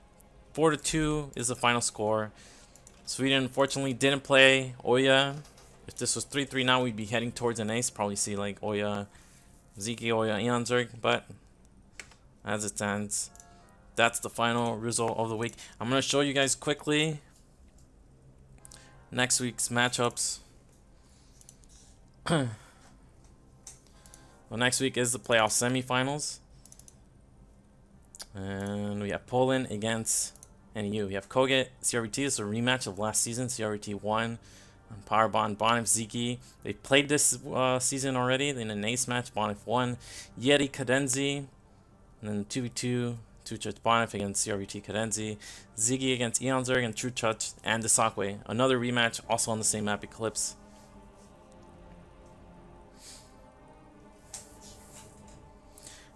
4-2 is the final score. Sweden unfortunately didn't play Oya. If this was 3-3 now, we'd be heading towards an ace. Probably see like Oya, Ziki, Oya, Eonzerg. But as it stands, that's the final result of the week. I'm going to show you guys quickly next week's matchups. Well, next week is the playoff semifinals. And we have Poland against NU. We have Koget, CRVT. It's a rematch of last season. CRVT won on Powerbond. Bonif, Ziki. They played this season already in an ace match. Bonif won. Yeti, Cadenzi. And then 2v2. True Church Bonif against CRVT Cadenzi. Ziggy against Eonzerg and True Church and Desakwe. Another rematch also on the same map, Eclipse.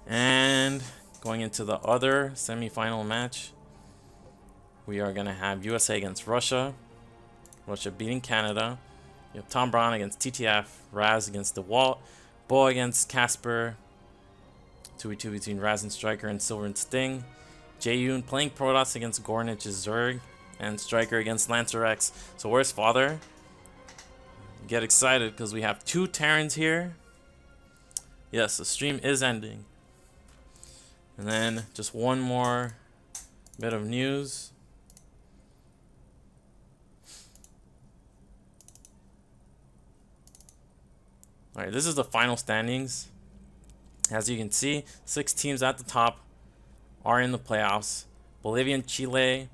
And going into the other semi-final match, we are going to have USA against Russia. Russia beating Canada. You have Tom Brown against TTF. Raz against DeWalt. Bo against Casper. 2v2 between Raz and Striker and Silver and Sting. Jaeyoon playing Protoss against Gornich Zerg. And Striker against Lancer X. So where's Father? Get excited because we have 2 Terrans here. Yes, the stream is ending. And then just one more bit of news. Alright, this is the final standings. As you can see, 6 teams at the top are in the playoffs. Bolivia and Chile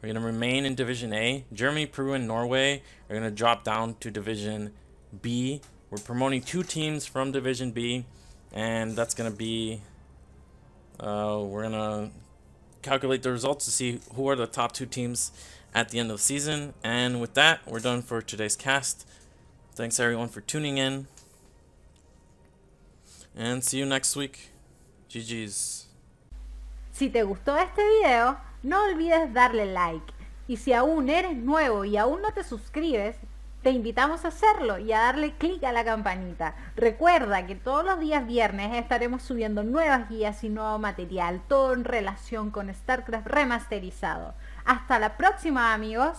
are going to remain in Division A. Germany, Peru, and Norway are going to drop down to Division B. We're promoting 2 teams from Division B, and that's going to be... we're going to calculate the results to see who are the top 2 teams at the end of the season. And with that, we're done for today's cast. Thanks everyone for tuning in. And see you next week. GG's. Si te gustó este video, no olvides darle like. Y si aún eres nuevo y aún no te suscribes, te invitamos a hacerlo y a darle clic a la campanita. Recuerda que todos los días viernes estaremos subiendo nuevas guías y nuevo material, todo en relación con Starcraft remasterizado. Hasta la próxima, amigos.